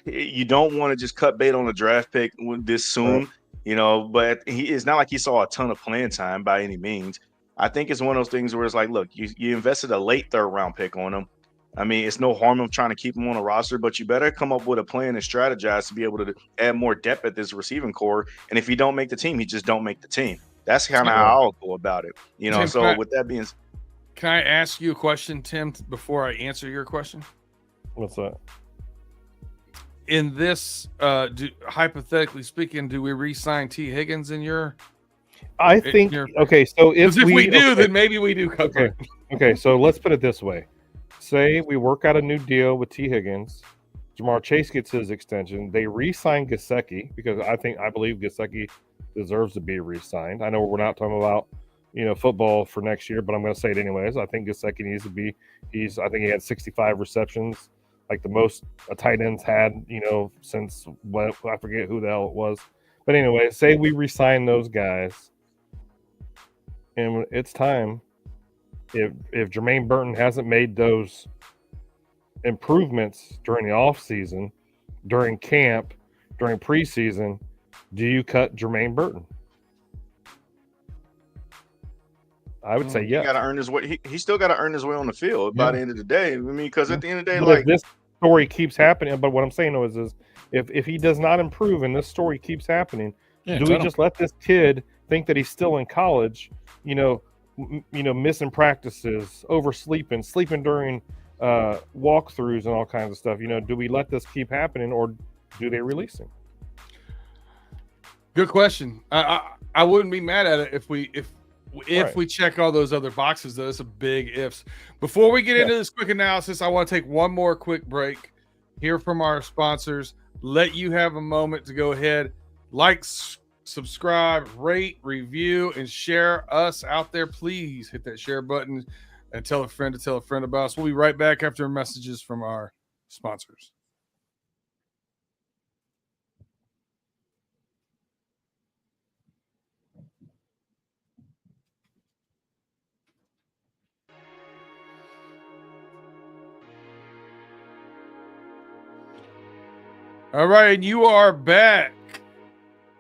you don't want to just cut bait on a draft pick this soon, but it's not like he saw a ton of playing time by any means. I think it's one of those things where it's like, look, you invested a late third-round pick on him. I mean, it's no harm of trying to keep him on a roster, but you better come up with a plan and strategize to be able to add more depth at this receiving core. And if he don't make the team, he just don't make the team. That's kind of how I'll go about it. Tim, with that being said, can I ask you a question, Tim, before I answer your question? What's that? In this, hypothetically speaking, do we re-sign T. Higgins in your? I think okay. So if we do, then maybe we do. Okay. So let's put it this way: say we work out a new deal with T. Higgins, Jamar Chase gets his extension. They re-sign Gesicki because I believe Gesicki deserves to be re-signed. I know we're not talking about football for next year, but I'm going to say it anyways. I think Gesicki needs to be. I think he had 65 receptions, like the most a tight end's had, since I forget who the hell it was. But anyway, say we re-sign those guys, and it's time. If Jermaine Burton hasn't made those improvements during the offseason, during camp, during preseason, do you cut Jermaine Burton? I would say yes. He got to earn his way. He still got to earn his way on the field by the end of the day. I mean, because at the end of the day, if this story keeps happening, but what I'm saying is if he does not improve and this story keeps happening, do we just let this kid think that he's still in college? Missing practices, oversleeping, sleeping during walkthroughs and all kinds of stuff. Do we let this keep happening, or do they release him? Good question. I wouldn't be mad at it if we check all those other boxes. Though it's a big ifs. Before we get into this quick analysis, I want to take one more quick break, hear from our sponsors, let you have a moment to go ahead, like, subscribe, rate, review, and share us out there. Please hit that share button and tell a friend to tell a friend about us. We'll be right back after messages from our sponsors. All right, and you are back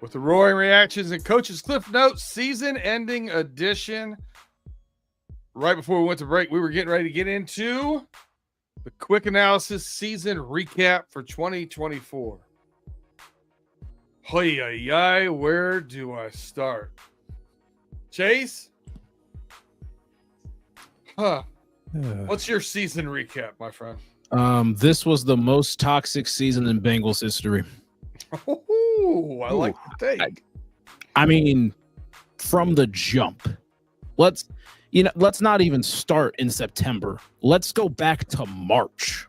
with the Roaring Reactions and Coach's Cliff Notes season-ending edition. Right before we went to break, we were getting ready to get into the quick analysis season recap for 2024. Where do I start? Chase? What's your season recap, my friend? This was the most toxic season in Bengals history. Oh, I like the take. I mean, from the jump. Let's not even start in September. Let's go back to March.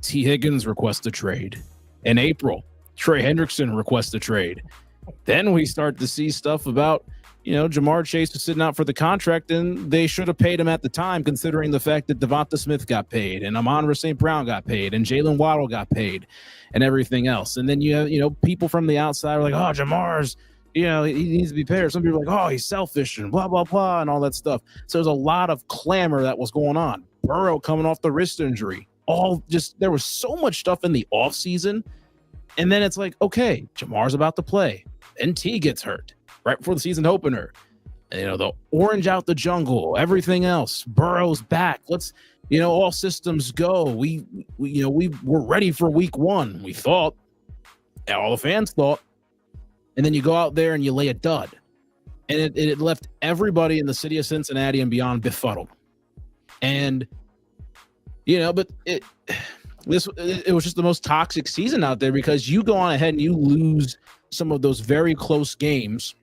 T. Higgins requests a trade. In April, Trey Hendrickson requests a trade. Then we start to see stuff about, Jamar Chase was sitting out for the contract, and they should have paid him at the time, considering the fact that Devonta Smith got paid, and Amon-Ra St. Brown got paid, and Jalen Waddle got paid, and everything else. And then you have, people from the outside are like, oh, Jamar's, he needs to be paid. Or some people are like, oh, he's selfish and blah, blah, blah, and all that stuff. So there's a lot of clamor that was going on. Burrow coming off the wrist injury. There was so much stuff in the offseason. And then it's like, okay, Jamar's about to play. Then T gets hurt right before the season opener. And, the orange out the jungle, everything else. Burrow's back. Let's, all systems go. We were ready for week one. We thought, all the fans thought. And then you go out there and you lay a dud. And it left everybody in the city of Cincinnati and beyond befuddled. And, but it was just the most toxic season out there, because you go on ahead and you lose some of those very close games.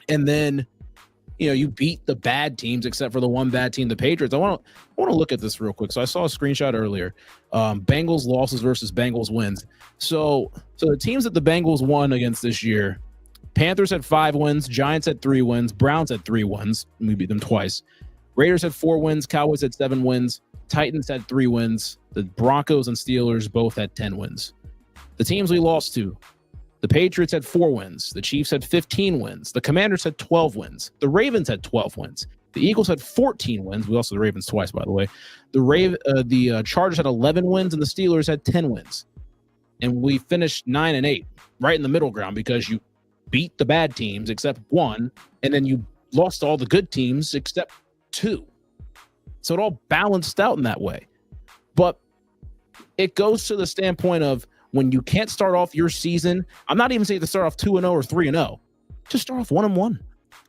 And then, you beat the bad teams, except for the one bad team, the Patriots. I want to look at this real quick. So I saw a screenshot earlier. Bengals losses versus Bengals wins. So the teams that the Bengals won against this year, Panthers had 5 wins, Giants had 3 wins, Browns had 3 wins. We beat them twice. Raiders had 4 wins, Cowboys had 7 wins, Titans had 3 wins. The Broncos and Steelers both had 10 wins. The teams we lost to, the Patriots had 4 wins. The Chiefs had 15 wins. The Commanders had 12 wins. The Ravens had 12 wins. The Eagles had 14 wins. We lost to the Ravens twice, by the way. The Chargers had 11 wins, and the Steelers had 10 wins. And we finished 9-8, right in the middle ground, because you beat the bad teams except one, and then you lost all the good teams except 2. So it all balanced out in that way. But it goes to the standpoint of, when you can't start off your season, I'm not even saying to start off 2-0 or 3-0. Just start off 1-1.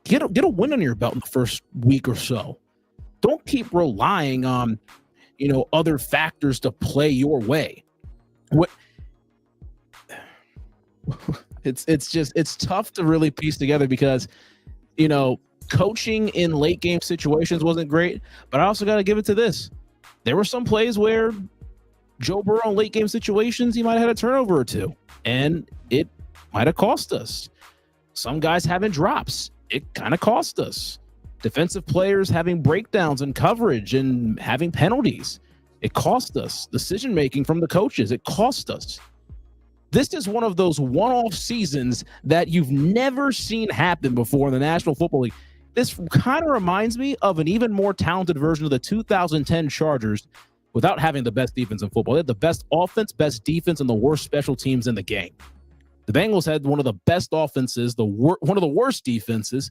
Get a win under your belt in the first week or so. Don't keep relying on, other factors to play your way. It's tough to really piece together, because, coaching in late game situations wasn't great, but I also got to give it to this. There were some plays where Joe Burrow in late game situations, he might have had a turnover or 2, and it might have cost us. Some guys having drops, it kind of cost us. Defensive players having breakdowns in coverage and having penalties, it cost us. Decision making from the coaches, it cost us. This is one of those one-off seasons that you've never seen happen before in the National Football League. This kind of reminds me of an even more talented version of the 2010 Chargers, without having the best defense in football. They had the best offense, best defense, and the worst special teams in the game. The Bengals had one of the best offenses, one of the worst defenses,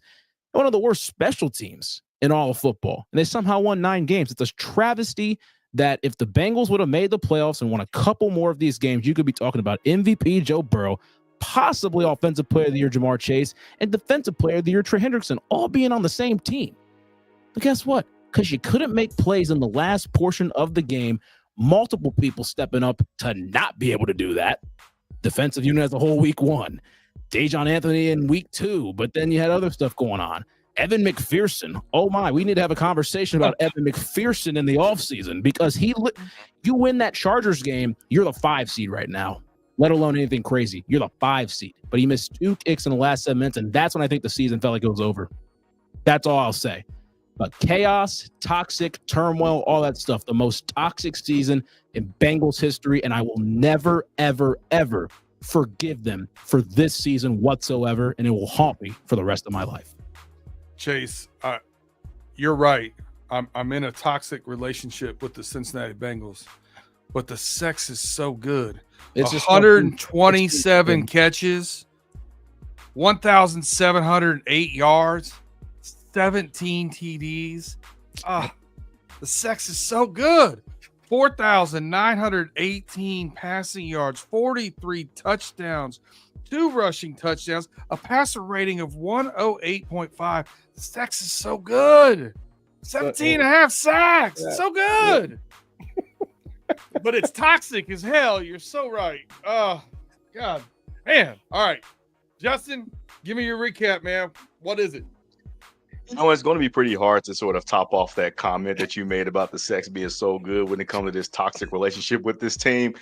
one of the worst special teams in all of football. And they somehow won 9 games. It's a travesty that if the Bengals would have made the playoffs and won a couple more of these games, you could be talking about MVP Joe Burrow, possibly Offensive Player of the Year Jamar Chase, and Defensive Player of the Year Trey Hendrickson, all being on the same team. But guess what? Because you couldn't make plays in the last portion of the game, multiple people stepping up to not be able to do that. Defensive unit as a whole week 1. Dejon Anthony in week 2, but then you had other stuff going on. Evan McPherson. Oh my, we need to have a conversation about Evan McPherson in the offseason, because you win that Chargers game, you're the 5 seed right now, let alone anything crazy. You're the 5 seed, but he missed 2 kicks in the last 7 minutes, and that's when I think the season felt like it was over. That's all I'll say. But chaos, toxic, turmoil, all that stuff, the most toxic season in Bengals history, and I will never, ever, ever forgive them for this season whatsoever, and it will haunt me for the rest of my life. Chase, you're right. I'm in a toxic relationship with the Cincinnati Bengals, but the sex is so good. It's just 127 catches, 1,708 yards, 17 TDs. Ah, the sex is so good. 4,918 passing yards, 43 touchdowns, 2 rushing touchdowns, a passer rating of 108.5. The sex is so good. 17 and a half sacks. Yeah. So good. Yeah. But it's toxic as hell. You're so right. Oh, God. Man. All right. Justin, give me your recap, man. What is it? It's going to be pretty hard to sort of top off that comment that you made about the sex being so good when it comes to this toxic relationship with this team.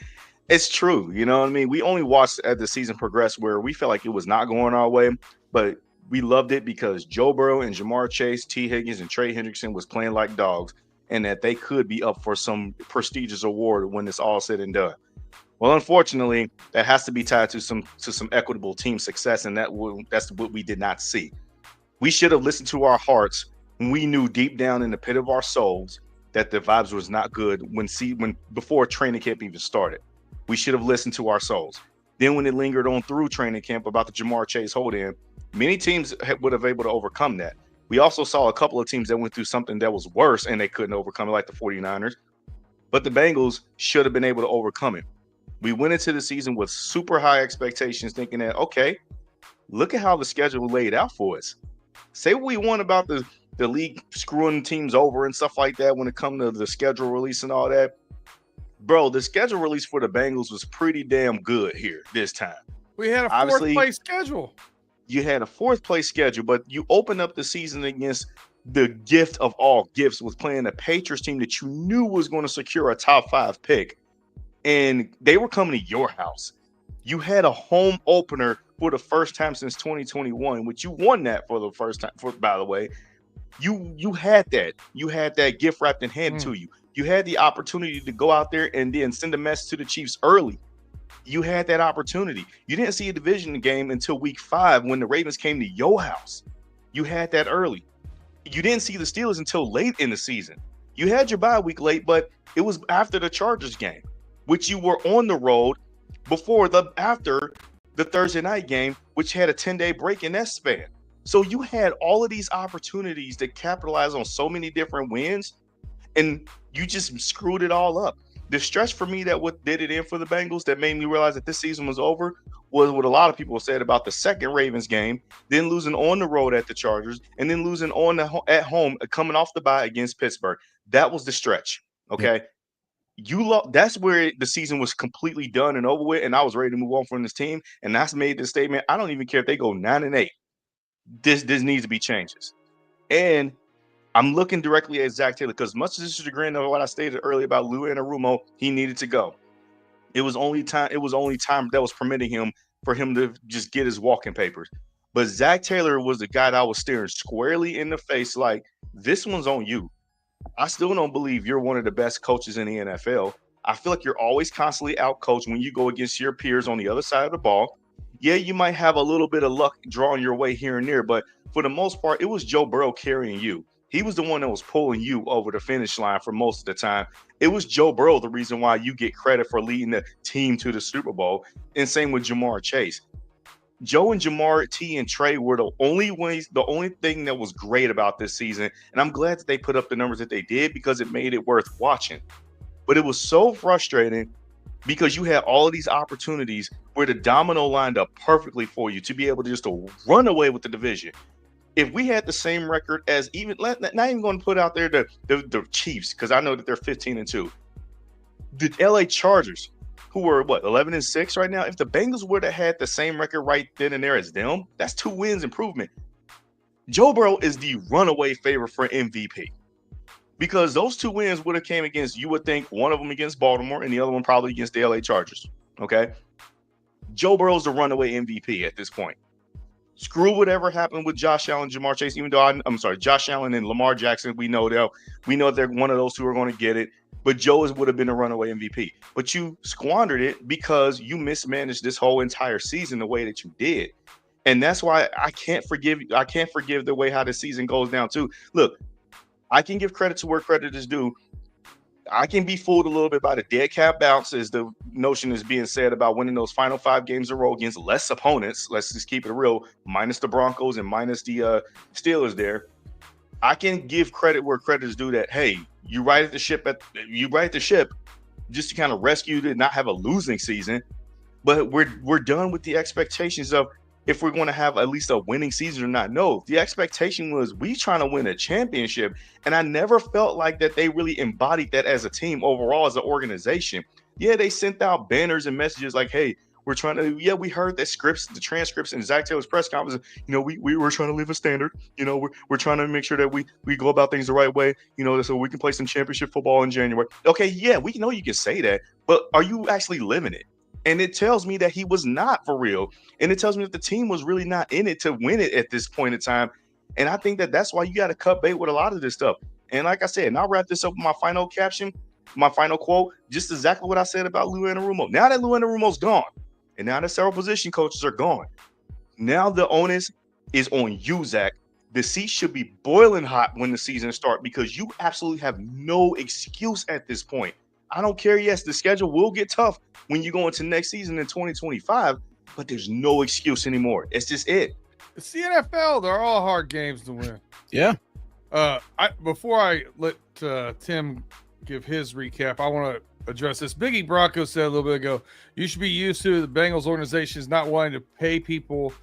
It's true. You know what I mean? We only watched as the season progressed where we felt like it was not going our way, but we loved it because Joe Burrow and Jamar Chase, T. Higgins, and Trey Hendrickson was playing like dogs, and that they could be up for some prestigious award when it's all said and done. Well, unfortunately, that has to be tied to some equitable team success, and that's what we did not see. We should have listened to our hearts when we knew deep down in the pit of our souls that the vibes was not good when before training camp even started. We should have listened to our souls. Then when it lingered on through training camp about the Jamar Chase hold-in, many teams would have able to overcome that. We also saw a couple of teams that went through something that was worse and they couldn't overcome it, like the 49ers. But the Bengals should have been able to overcome it. We went into the season with super high expectations, thinking that, okay, look at how the schedule laid out for us. Say what we want about the league screwing teams over and stuff like that when it comes to the schedule release and all that. Bro, the schedule release for the Bengals was pretty damn good here this time. We had a fourth-place schedule. You had a fourth-place schedule, but you opened up the season against the gift of all gifts with playing a Patriots team that you knew was going to secure a top 5 pick, and they were coming to your house. You had a home opener for the first time since 2021, which you won that for the first time. By the way, you had that. You had that gift wrapped in hand to you. You had the opportunity to go out there and then send a message to the Chiefs early. You had that opportunity. You didn't see a division game until week 5 when the Ravens came to your house. You had that early. You didn't see the Steelers until late in the season. You had your bye week late, but it was after the Chargers game, which you were on the road after the Thursday night game, which had a 10-day break in that span. So you had all of these opportunities to capitalize on so many different wins, and you just screwed it all up. The stretch for me that what did it in for the Bengals that made me realize that this season was over was what a lot of people said about the second Ravens game, then losing on the road at the Chargers, and then losing at home coming off the bye against Pittsburgh. That was the stretch, okay? That's where the season was completely done and over with, and I was ready to move on from this team, and that's made the statement, I don't even care if they go 9-8. This needs to be changes. And I'm looking directly at Zach Taylor because much as this is the chagrin of what I stated earlier about Lou Anarumo, he needed to go. It was only time that was permitting him for him to just get his walking papers. But Zach Taylor was the guy that I was staring squarely in the face like, this one's on you. I still don't believe you're one of the best coaches in the NFL. I feel like you're always constantly out-coached when you go against your peers on the other side of the ball. Yeah, you might have a little bit of luck drawing your way here and there, but for the most part, it was Joe Burrow carrying you. He was the one that was pulling you over the finish line for most of the time. It was Joe Burrow the reason why you get credit for leading the team to the Super Bowl. And same with Jamar Chase. Joe and Jamar, T, and Trey were the only thing that was great about this season. And I'm glad that they put up the numbers that they did because it made it worth watching. But it was so frustrating because you had all of these opportunities where the domino lined up perfectly for you to be able to just to run away with the division. If we had the same record as not even going to put out there the Chiefs, because I know that they're 15-2. The LA Chargers, who were 11-6 right now. If the Bengals would have had the same record right then and there as them, that's 2 wins improvement. Joe Burrow is the runaway favorite for MVP because those 2 wins would have came against, you would think, one of them against Baltimore and the other one probably against the LA Chargers. Okay, Joe Burrow's the runaway MVP at this point. Screw whatever happened with Josh Allen, Jamar Chase. Even though Josh Allen and Lamar Jackson, we know they're one of those 2 are going to get it. But Joe would have been a runaway MVP. But you squandered it because you mismanaged this whole entire season the way that you did. And that's why I can't forgive the way how the season goes down too. Look, I can give credit to where credit is due. I can be fooled a little bit by the dead cat bounce, as the notion is being said about winning those final 5 games in a row against less opponents. Let's just keep it real, minus the Broncos and minus the Steelers there. I can give credit where credit is due that, hey, you right the ship just to kind of rescue to not have a losing season. But we're done with the expectations of if we're going to have at least a winning season or not. No, the expectation was we trying to win a championship. And I never felt like that they really embodied that as a team overall, as an organization. Yeah, they sent out banners and messages like, hey, we're trying to, we heard that the transcripts and Zach Taylor's press conference, we were trying to live a standard. We're trying to make sure that we go about things the right way, so we can play some championship football in January. Okay, yeah, we know you can say that, but are you actually living it? And it tells me that he was not for real. And it tells me that the team was really not in it to win it at this point in time. And I think that that's why you got to cut bait with a lot of this stuff. And like I said, and I'll wrap this up with my final caption, my final quote, just exactly what I said about Lou Anarumo. Now that Lou Anarumo's gone, and now that several position coaches are gone, now the onus is on you, Zach. The seat should be boiling hot when the season starts because you absolutely have no excuse at this point. I don't care. Yes, the schedule will get tough when you go into next season in 2025, but there's no excuse anymore. It's just it. It's the NFL. They're all hard games to win. Yeah. Before I let Tim give his recap, I want to address this. Biggie Bronco said a little bit ago, you should be used to the Bengals organization is not wanting to pay people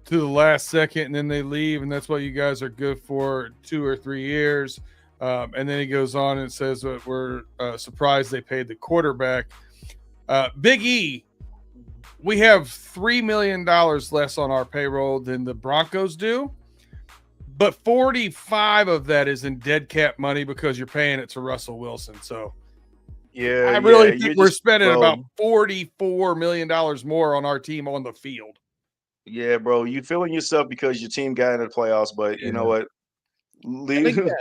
to the last second and then they leave, and that's what you guys are good for 2 or 3 years. And then he goes on and says that we're surprised they paid the quarterback. Big E, we have $3 million less on our payroll than the Broncos do, but 45 of that is in dead cap money because you're paying it to Russell Wilson. So yeah, I really think we're spending about $44 million more on our team on the field. Yeah, bro, you feeling yourself because your team got into the playoffs, but you know what? Leave the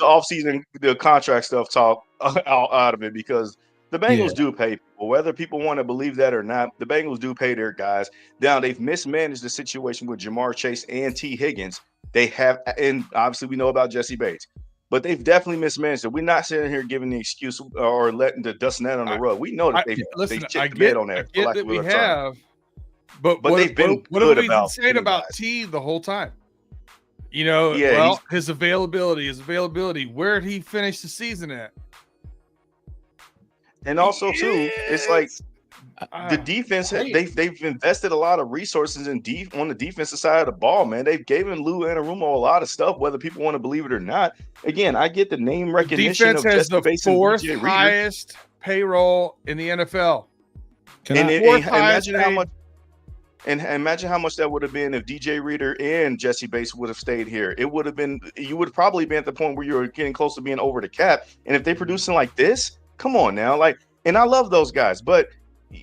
offseason, the contract stuff talk out of it, because the Bengals do pay people, whether people want to believe that or not. The Bengals do pay their guys. Now they've mismanaged the situation with Jamar Chase and T. Higgins. They have, and obviously we know about Jesse Bates, but they've definitely mismanaged it. We're not sitting here giving the excuse or letting the dust net on the rug. We know that they've chipped the bed on that. I get that we have, but they've been what have we been saying about T the whole time? His availability. Where did he finish the season at? And also, too, it's like the defense, they've invested a lot of resources on the defensive side of the ball, man. They've given Lou Anarumo a lot of stuff, whether people want to believe it or not. Again, I get the name recognition. Defense has the 4th highest payroll in the NFL. Imagine how much that would have been if DJ Reader and Jesse Bates would have stayed here. It would have been, you would probably be at the point where you were getting close to being over the cap. And if they're producing like this, come on now. And I love those guys, but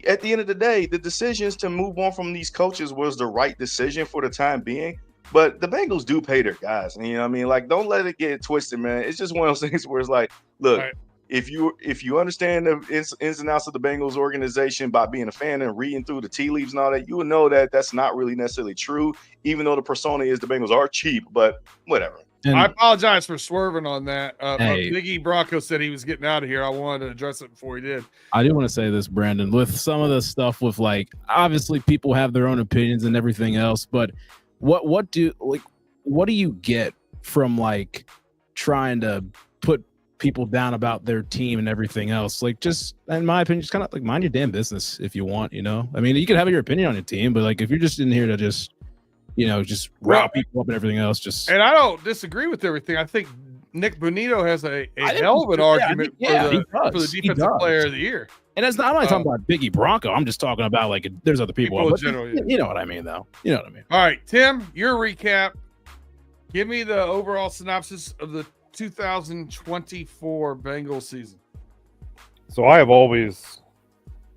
at the end of the day, the decisions to move on from these coaches was the right decision for the time being. But the Bengals do pay their guys. And, you know what I mean? Like, don't let it get twisted, man. It's just one of those things where it's like, look, right, if you understand the ins and outs of the Bengals organization by being a fan and reading through the tea leaves and all that, you will know that that's not really necessarily true, even though the persona is the Bengals are cheap, but whatever. And I apologize for swerving on that. Biggie Bronco said he was getting out of here. I wanted to address it before he did. I do want to say this, Brandon, with some of the stuff with, like, obviously people have their own opinions and everything else, but what do you get from, like, trying to put people down about their team and everything else? Like, just in my opinion, just kind of like mind your damn business if you want, I mean, you can have your opinion on your team, but like if you're just in here to just rile people up and everything else, and I don't disagree with everything. I think Nick Bonito has a hell of an argument for the defensive player of the year. And I'm not talking about Biggie Bronco. I'm just talking about, like, there's other people in general. You know what I mean, though. You know what I mean. All right, Tim, your recap. Give me the overall synopsis of the 2024 Bengals season. So I have always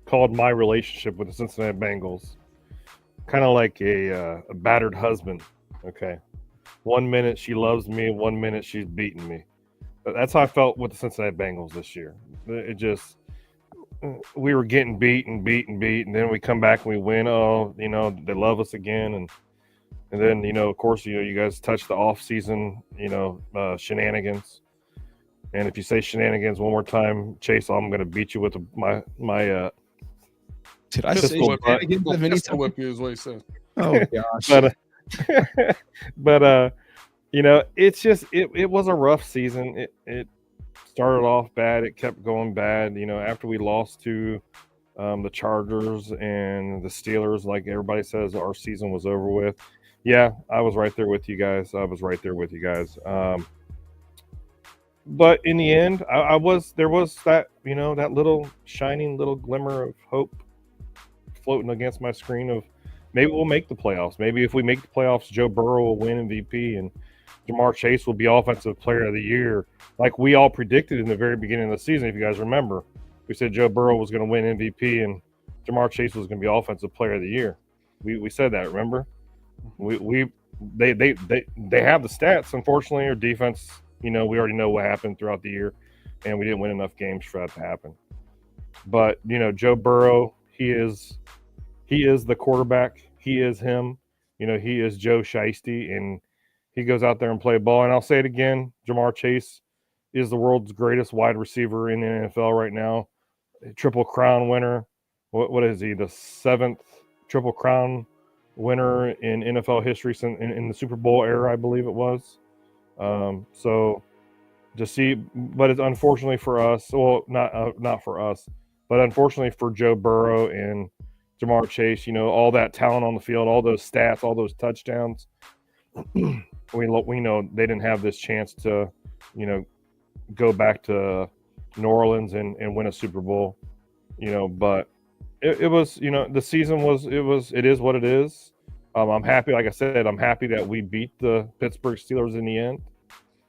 called my relationship with the Cincinnati Bengals kind of like a battered husband. Okay, 1 minute she loves me, 1 minute she's beating me. But that's how I felt with the Cincinnati Bengals this year. It just, we were getting beat, and then we come back and we win. Oh, they love us again, and then of course you guys touched the off season shenanigans, And if you say shenanigans one more time, Chase, I'm going to beat you with my Did I say Pistol whip, shenanigans of any pistol time? whip you is what he said. Oh gosh. but you know, it's just it was a rough season. It started off bad. It kept going bad. You know, after we lost to the Chargers and the Steelers, like everybody says, our season was over with. Yeah, I was right there with you guys. But in the end, there was that, you know, that little shining little glimmer of hope floating against my screen of maybe we'll make the playoffs. Maybe if we make the playoffs, Joe Burrow will win MVP and Jamar Chase will be Offensive Player of the Year, like we all predicted in the very beginning of the season. If you guys remember, we said Joe Burrow was going to win MVP and Jamar Chase was going to be Offensive Player of the Year. We said that. Remember? They have the stats. Unfortunately, our defense, you know, we already know what happened throughout the year, and we didn't win enough games for that to happen. But you know, Joe Burrow, he is the quarterback. He is him. You know, he is Joe Shiesty, and he goes out there and play ball. And I'll say it again, Jamar Chase is the world's greatest wide receiver in the NFL right now. Triple Crown winner. What is he? The 7th Triple Crown winner in NFL history in the Super Bowl era, I believe it was. So to see, but it's unfortunately for us, well, not for us, but unfortunately for Joe Burrow and Jamar Chase, you know, all that talent on the field, all those stats, all those touchdowns, we know they didn't have this chance to, you know, go back to New Orleans and win a Super Bowl, you know, but it was, you know, the season it is what it is. I'm happy, like I said, I'm happy that we beat the Pittsburgh Steelers in the end.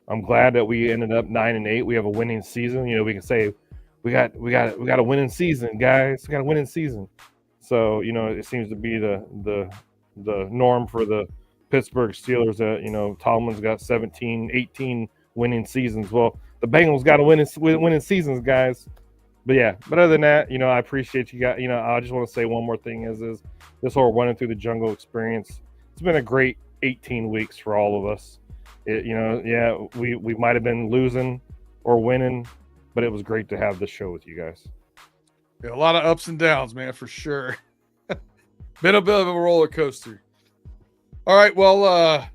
I'm glad that we ended up 9-8. We have a winning season. You know, we can say we got a winning season, guys. We got a winning season. So, you know, it seems to be the norm for the Pittsburgh Steelers that, you know, Tomlin's got 17, 18 winning seasons. Well, the Bengals got a winning seasons, guys. But yeah, but other than that, you know, I appreciate you guys. You know, I just want to say one more thing is this whole running through the jungle experience. It's been a great 18 weeks for all of us. You know, yeah, we might have been losing or winning, but it was great to have this show with you guys. Yeah, a lot of ups and downs, man, for sure. Been a bit of a roller coaster. All right, well,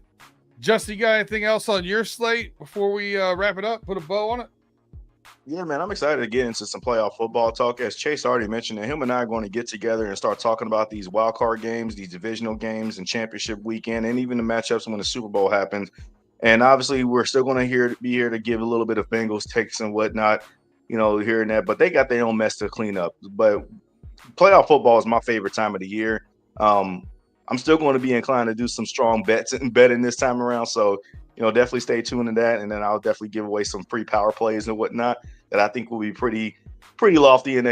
Justin, you got anything else on your slate before we wrap it up? Put a bow on it. Yeah, man, I'm excited to get into some playoff football talk. As Chase already mentioned, and him and I are going to get together and start talking about these wild card games, these divisional games, and championship weekend, and even the matchups when the Super Bowl happens. And obviously, we're still going to be here to give a little bit of Bengals takes and whatnot, you know, here and there. But they got their own mess to clean up. But playoff football is my favorite time of the year. I'm still going to be inclined to do some strong bets and betting this time around. So, you know, definitely stay tuned to that. And then I'll definitely give away some free power plays and whatnot that I think will be pretty lofty and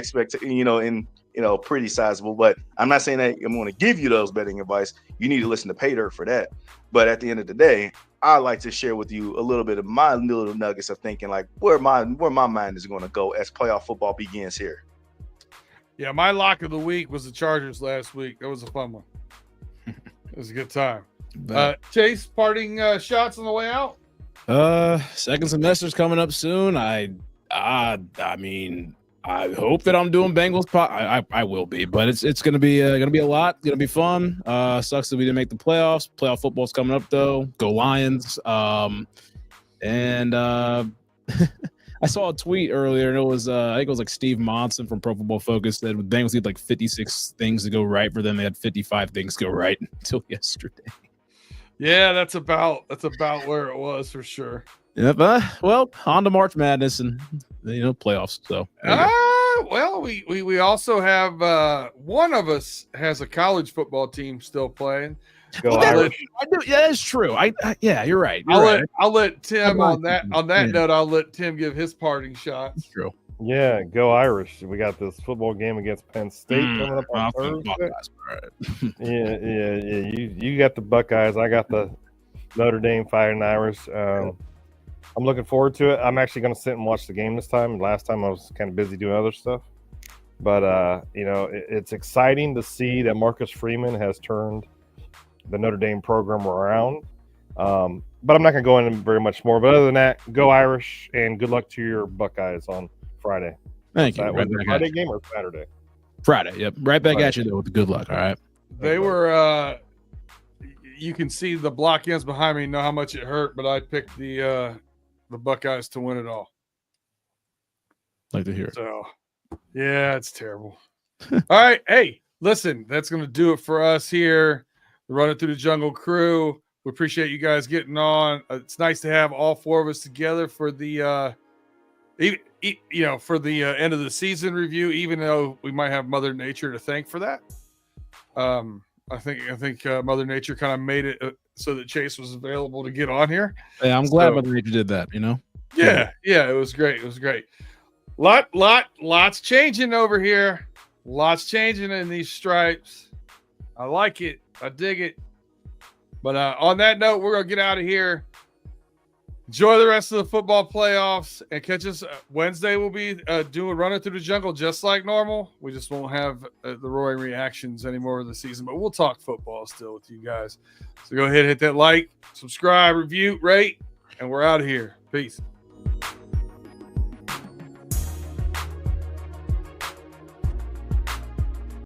pretty sizable. But I'm not saying that I'm going to give you those betting advice. You need to listen to Pay Dirt for that. But at the end of the day, I like to share with you a little bit of my little nuggets of thinking, like where my mind is going to go as playoff football begins here. Yeah, my lock of the week was the Chargers last week. That was a fun one. It was a good time. Chase, parting shots on the way out? Second semester's coming up soon. I mean, I hope that I'm doing Bengals. I will be, but it's gonna be a lot. It's gonna be fun. Sucks that we didn't make the playoffs. Playoff football's coming up though. Go Lions. And I saw a tweet earlier, and it was I think it was like Steve Monson from Pro Football Focus that with Bengals had like 56 things to go right for them. They had 55 things go right until yesterday. Yeah, that's about where it was for sure. Yep. Well, on to March Madness and playoffs. So well, we also have one of us has a college football team still playing. Yeah, that's true. Yeah, you're right. I'll let Tim on that note. I'll let Tim give his parting shot. That's true. Yeah, go Irish. We got this football game against Penn State coming up on Thursday. Yeah. You got the Buckeyes. I got the Notre Dame Fighting Irish. I'm looking forward to it. I'm actually going to sit and watch the game this time. Last time I was kind of busy doing other stuff. But, it's exciting to see that Marcus Freeman has turned the Notre Dame program around. But I'm not going to go into very much more. But other than that, go Irish, and good luck to your Buckeyes on Friday. Thank you. Was Right it back Friday at game or Saturday? Friday. Yep. Right back Friday. at you though with the good luck. All right. They were. You can see the block ends behind me. Know how much it hurt, but I picked the Buckeyes to win it all. Like to hear it. So, yeah, it's terrible. All right, hey, listen, that's going to do it for us here. The Running Through the Jungle crew. We appreciate you guys getting on. It's nice to have all four of us together for the, for the end of the season review. Even though we might have Mother Nature to thank for that. I think Mother Nature kind of made it so that Chase was available to get on here. Yeah, I'm glad Mother Nature did that. You know. Yeah, it was great. It was great. Lots changing over here. Lots changing in these stripes. I like it. I dig it. But on that note, we're going to get out of here. Enjoy the rest of the football playoffs and catch us Wednesday. We'll be doing Running Through the Jungle just like normal. We just won't have the roaring reactions anymore of the season, but we'll talk football still with you guys. So go ahead, hit that like, subscribe, review, rate, and we're out of here. Peace.